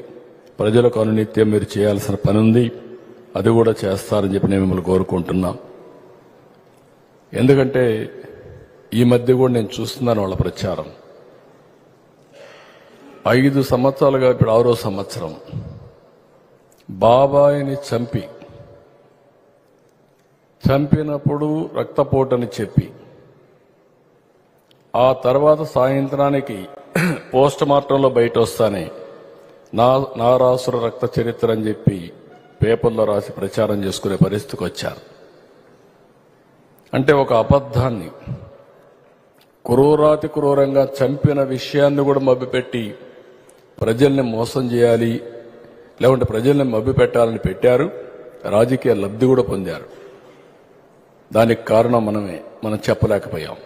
Speaker 1: ప్రజలకు అనునిత్యం మీరు చేయాల్సిన పని ఉంది. అది కూడా చేస్తారని చెప్పి నేను మిమ్మల్ని కోరుకుంటున్నా. ఎందుకంటే ఈ మధ్య కూడా నేను చూస్తున్నాను వాళ్ళ ప్రచారం. 5 సంవత్సరాలుగా ఇప్పుడు 6వ సంవత్సరం బాబాయిని చంపినప్పుడు రక్తపోటని చెప్పి ఆ తర్వాత సాయంత్రానికి పోస్ట్ మార్టంలో బయట వస్తానే నారాసుర రక్త చరిత్ర అని చెప్పి పేపర్లో రాసి ప్రచారం చేసుకునే పరిస్థితికి వచ్చారు. అంటే ఒక అబద్ధాన్ని క్రూరాతి క్రూరంగా చంపిన విషయాన్ని కూడా మభ్యపెట్టి ప్రజల్ని మోసం చేయాలి, లేకుంటే ప్రజల్ని మభ్యపెట్టాలని పెట్టారు. రాజకీయ లబ్ధి కూడా పొందారు. దానికి కారణం మనం చెప్పలేకపోయాం.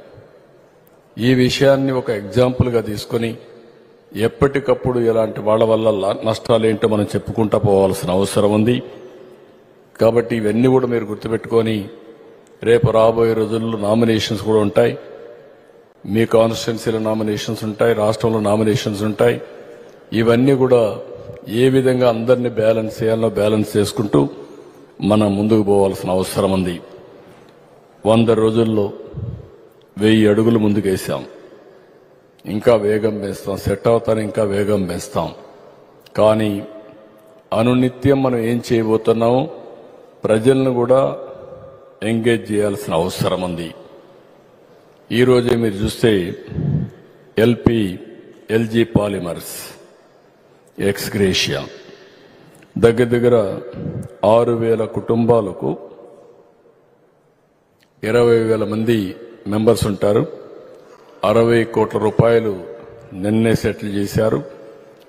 Speaker 1: ఈ విషయాన్ని ఒక ఎగ్జాంపుల్గా తీసుకొని ఎప్పటికప్పుడు ఇలాంటి వాళ్ళ వల్ల నష్టాలేంటో మనం చెప్పుకుంటూ పోవాల్సిన అవసరం ఉంది. కాబట్టి ఇవన్నీ కూడా మీరు గుర్తుపెట్టుకొని రేపు రాబోయే రోజుల్లో నామినేషన్స్ కూడా ఉంటాయి. మీ కాన్స్టిట్యున్సీలో నామినేషన్స్ ఉంటాయి, రాష్ట్రంలో నామినేషన్స్ ఉంటాయి. ఇవన్నీ కూడా ఏ విధంగా అందరినీ బ్యాలెన్స్ చేయాలో బ్యాలెన్స్ చేసుకుంటూ మనం ముందుకు పోవాల్సిన అవసరం ఉంది. 100 రోజుల్లో 1000 అడుగులు ముందుకేసాం. ఇంకా వేగం పెంచుతాం, సెట్ అవుతాను, ఇంకా వేగం పెంచుతాం. కానీ అనునిత్యం మనం ఏం చేయబోతున్నామో ప్రజలను కూడా ఎంగేజ్ చేయాల్సిన అవసరం ఉంది. ఈరోజే మీరు చూస్తే ఎల్జీ పాలిమర్స్ ఎక్స్గ్రేషియా దగ్గర 6,000 కుటుంబాలకు 20,000 మంది మెంబర్స్ ఉంటారు. 60 కోట్ల రూపాయలు నిన్నే సెటిల్ చేశారు.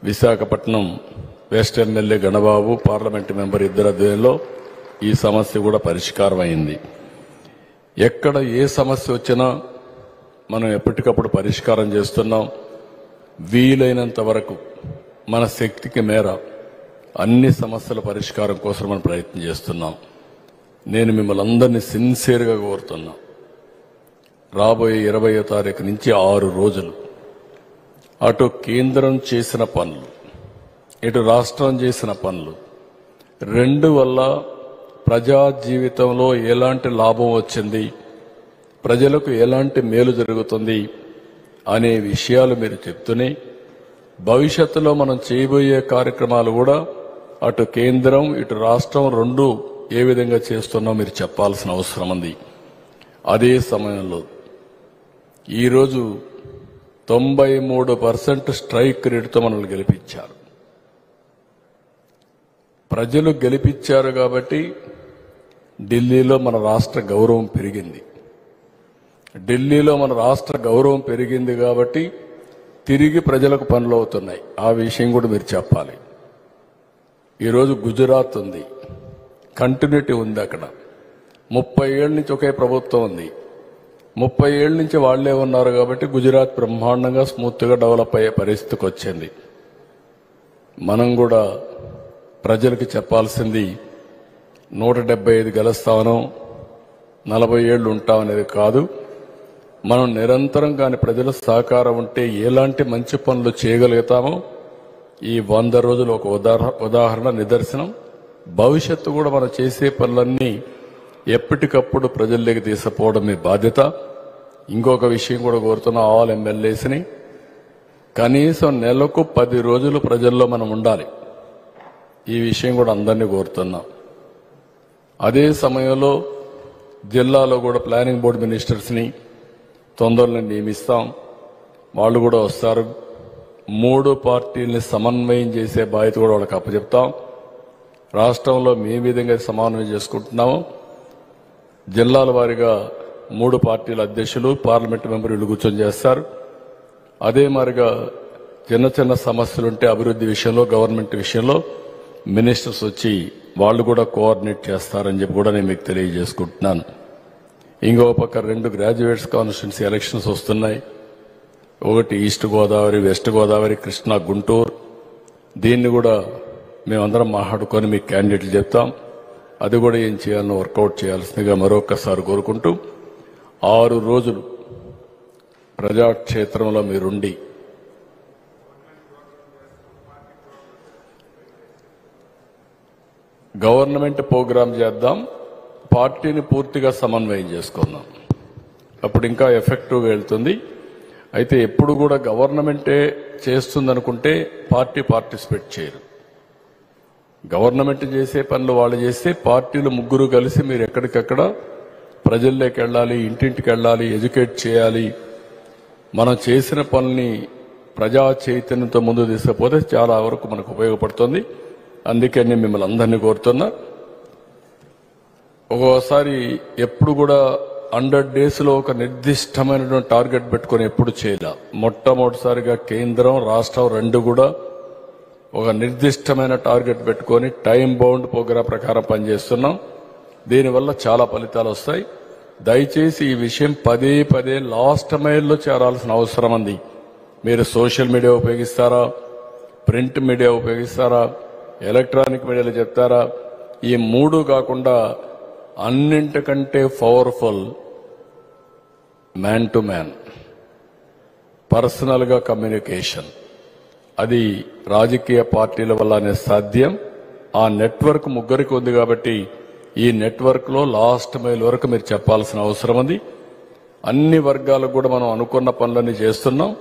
Speaker 1: Visakhapatnam west MLA Ganababu, parliament member ఇద్దరు ఆధ్వర్యంలో ఈ సమస్య కూడా పరిష్కారం అయింది. ఎక్కడ ఏ సమస్య వచ్చినా మనం ఎప్పటికప్పుడు పరిష్కారం చేస్తున్నాం. వీలైనంత వరకు మన శక్తికి మేర అన్ని సమస్యల పరిష్కారం కోసం మనం ప్రయత్నం చేస్తున్నాం. నేను మిమ్మల్ని అందరినీ సిన్సియర్గా కోరుతున్నా. రాబోయే 20వ తారీఖు నుంచి 6 రోజులు అటు కేంద్రం చేసిన పనులు, ఇటు రాష్ట్రం చేసిన పనులు రెండు వల్ల ప్రజా జీవితంలో ఎలాంటి లాభం వచ్చింది, ప్రజలకు ఎలాంటి మేలు జరుగుతుంది అనే విషయాలు మీరు చెప్తూనే భవిష్యత్తులో మనం చేయబోయే కార్యక్రమాలు కూడా అటు కేంద్రం ఇటు రాష్ట్రం రెండు ఏ విధంగా చేస్తున్నామో మీరు చెప్పాల్సిన అవసరం ఉంది. అదే సమయంలో ఈరోజు 93% స్ట్రైక్ రేటుతో మనల్ని గెలిపించారు. ప్రజలు గెలిపించారు కాబట్టి ఢిల్లీలో మన రాష్ట్ర గౌరవం పెరిగింది. ఢిల్లీలో మన రాష్ట్ర గౌరవం పెరిగింది కాబట్టి తిరిగి ప్రజలకు పనులు అవుతున్నాయి. ఆ విషయం కూడా మీరు చెప్పాలి. ఈరోజు గుజరాత్ ఉంది, కంటిన్యూటీ ఉంది. అక్కడ 30 ఏళ్ల నుంచి ఒకే ప్రభుత్వం ఉంది. 30 ఏళ్ల నుంచి వాళ్లే ఉన్నారు కాబట్టి గుజరాత్ బ్రహ్మాండంగా స్మూత్గా డెవలప్ అయ్యే పరిస్థితికి వచ్చింది. మనం కూడా ప్రజలకు చెప్పాల్సింది 175 గెలుస్తామనో 40 ఏళ్లు ఉంటామనేది కాదు. మనం నిరంతరం కాని ప్రజల సహకారం ఉంటే ఎలాంటి మంచి పనులు చేయగలుగుతామో ఈ 100 రోజులు ఒక ఉదాహరణ, నిదర్శనం. భవిష్యత్తు కూడా మనం చేసే పనులన్నీ ఎప్పటికప్పుడు ప్రజల్లోకి తీసుకుపోవడం మీ బాధ్యత. ఇంకొక విషయం కూడా కోరుతున్నా ఆల్ ఎమ్మెల్యేస్ని, కనీసం నెలకు 10 రోజులు ప్రజల్లో మనం ఉండాలి. ఈ విషయం కూడా అందరినీ కోరుతున్నాం. అదే సమయంలో జిల్లాలో కూడా ప్లానింగ్ బోర్డు మినిస్టర్స్ని తొందరలో నియమిస్తాం. వాళ్ళు కూడా వస్తారు. 3 పార్టీల్ని సమన్వయం చేసే బాధ్యత కూడా వాళ్ళకి అప్పచెప్తాం. రాష్ట్రంలో ఏ విధంగా సమన్వయం చేసుకుంటున్నామో జిల్లాల వారీగా 3 పార్టీల అధ్యక్షులు, పార్లమెంటు మెంబర్లు కూర్చొని చేస్తారు. అదే మాదిరిగా చిన్న చిన్న సమస్యలుంటే అభివృద్ధి విషయంలో, గవర్నమెంట్ విషయంలో మినిస్టర్స్ వచ్చి వాళ్ళు కూడా కోఆర్డినేట్ చేస్తారని చెప్పి కూడా నేను మీకు తెలియజేసుకుంటున్నాను. ఇంకో పక్క 2 గ్రాడ్యుయేట్స్ కాన్స్టిట్యున్సీ ఎలక్షన్స్ వస్తున్నాయి. ఒకటి ఈస్ట్ గోదావరి, వెస్ట్ గోదావరి, కృష్ణా, గుంటూరు. దీన్ని కూడా మేమందరం మాట్లాడుకొని మీకు క్యాండిడేట్లు చెప్తాం. అది కూడా ఏం చేయాలని వర్కౌట్ చేయాల్సిందిగా మరొకసారి కోరుకుంటూ 6 రోజులు ప్రజాక్షేత్రంలో మీరుండి గవర్నమెంట్ ప్రోగ్రాం చేద్దాం. పార్టీని పూర్తిగా సమన్వయం చేసుకుందాం. అప్పుడు ఇంకా ఎఫెక్టివ్గా వెళ్తుంది. అయితే ఎప్పుడు కూడా గవర్నమెంటే చేస్తుందనుకుంటే పార్టీ పార్టిసిపేట్ చేయరు. గవర్నమెంట్ చేసే పనులు వాళ్ళు చేస్తే పార్టీలు ముగ్గురు కలిసి మీరు ఎక్కడికక్కడ ప్రజల్లోకి వెళ్ళాలి, ఇంటింటికి వెళ్ళాలి, ఎడ్యుకేట్ చేయాలి. మనం చేసిన పనుల్ని ప్రజా చైతన్యంతో ముందు తీసుకుపోతే చాలా వరకు మనకు ఉపయోగపడుతుంది. అందుకే నేను మిమ్మల్ని అందరినీ కోరుతున్నా. ఒక్కోసారి ఎప్పుడు కూడా 100 డేస్లో ఒక నిర్దిష్టమైనటువంటి టార్గెట్ పెట్టుకొని ఎప్పుడు చేయాల. మొట్టమొదటిసారిగా కేంద్రం, రాష్ట్రం 2 కూడా ఒక నిర్దిష్టమైన టార్గెట్ పెట్టుకొని టైం బౌండ్ ప్రోగ్రాం ప్రకారం పనిచేస్తున్నాం. దీనివల్ల చాలా ఫలితాలు వస్తాయి. దయచేసి ఈ విషయం పదే లాస్ట్ మైల్లో చేరాల్సిన అవసరం ఉంది. మీరు సోషల్ మీడియా ఉపయోగిస్తారా, ప్రింట్ మీడియా ఉపయోగిస్తారా, ఎలక్ట్రానిక్ మీడియాలో చెప్తారా? ఈ 3 కాకుండా అన్నింటికంటే పవర్ఫుల్ మ్యాన్ టు మ్యాన్, పర్సనల్గా కమ్యూనికేషన్. అది రాజకీయ పార్టీల వల్లనే సాధ్యం. ఆ నెట్వర్క్ ముగ్గురికి ఉంది కాబట్టి ఈ నెట్వర్క్లో లాస్ట్ మైల్ వరకు మీరు చెప్పాల్సిన అవసరం ఉంది. అన్ని వర్గాలకు కూడా మనం అనుకున్న పనులన్నీ చేస్తున్నాం.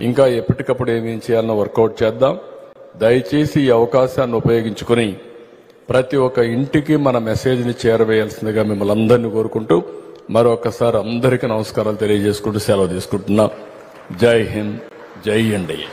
Speaker 1: ఇంకా ఎప్పటికప్పుడు ఏమేం చేయాలనో వర్కౌట్ చేద్దాం. దయచేసి ఈ అవకాశాన్ని ఉపయోగించుకుని ప్రతి ఒక్క ఇంటికి మన మెసేజ్ని చేరవేయాల్సిందిగా మిమ్మల్ని అందరినీ కోరుకుంటూ మరొకసారి అందరికీ నమస్కారాలు తెలియజేసుకుంటూ సెలవు తీసుకుంటున్నా. జై హింద్, జై ఇండియా.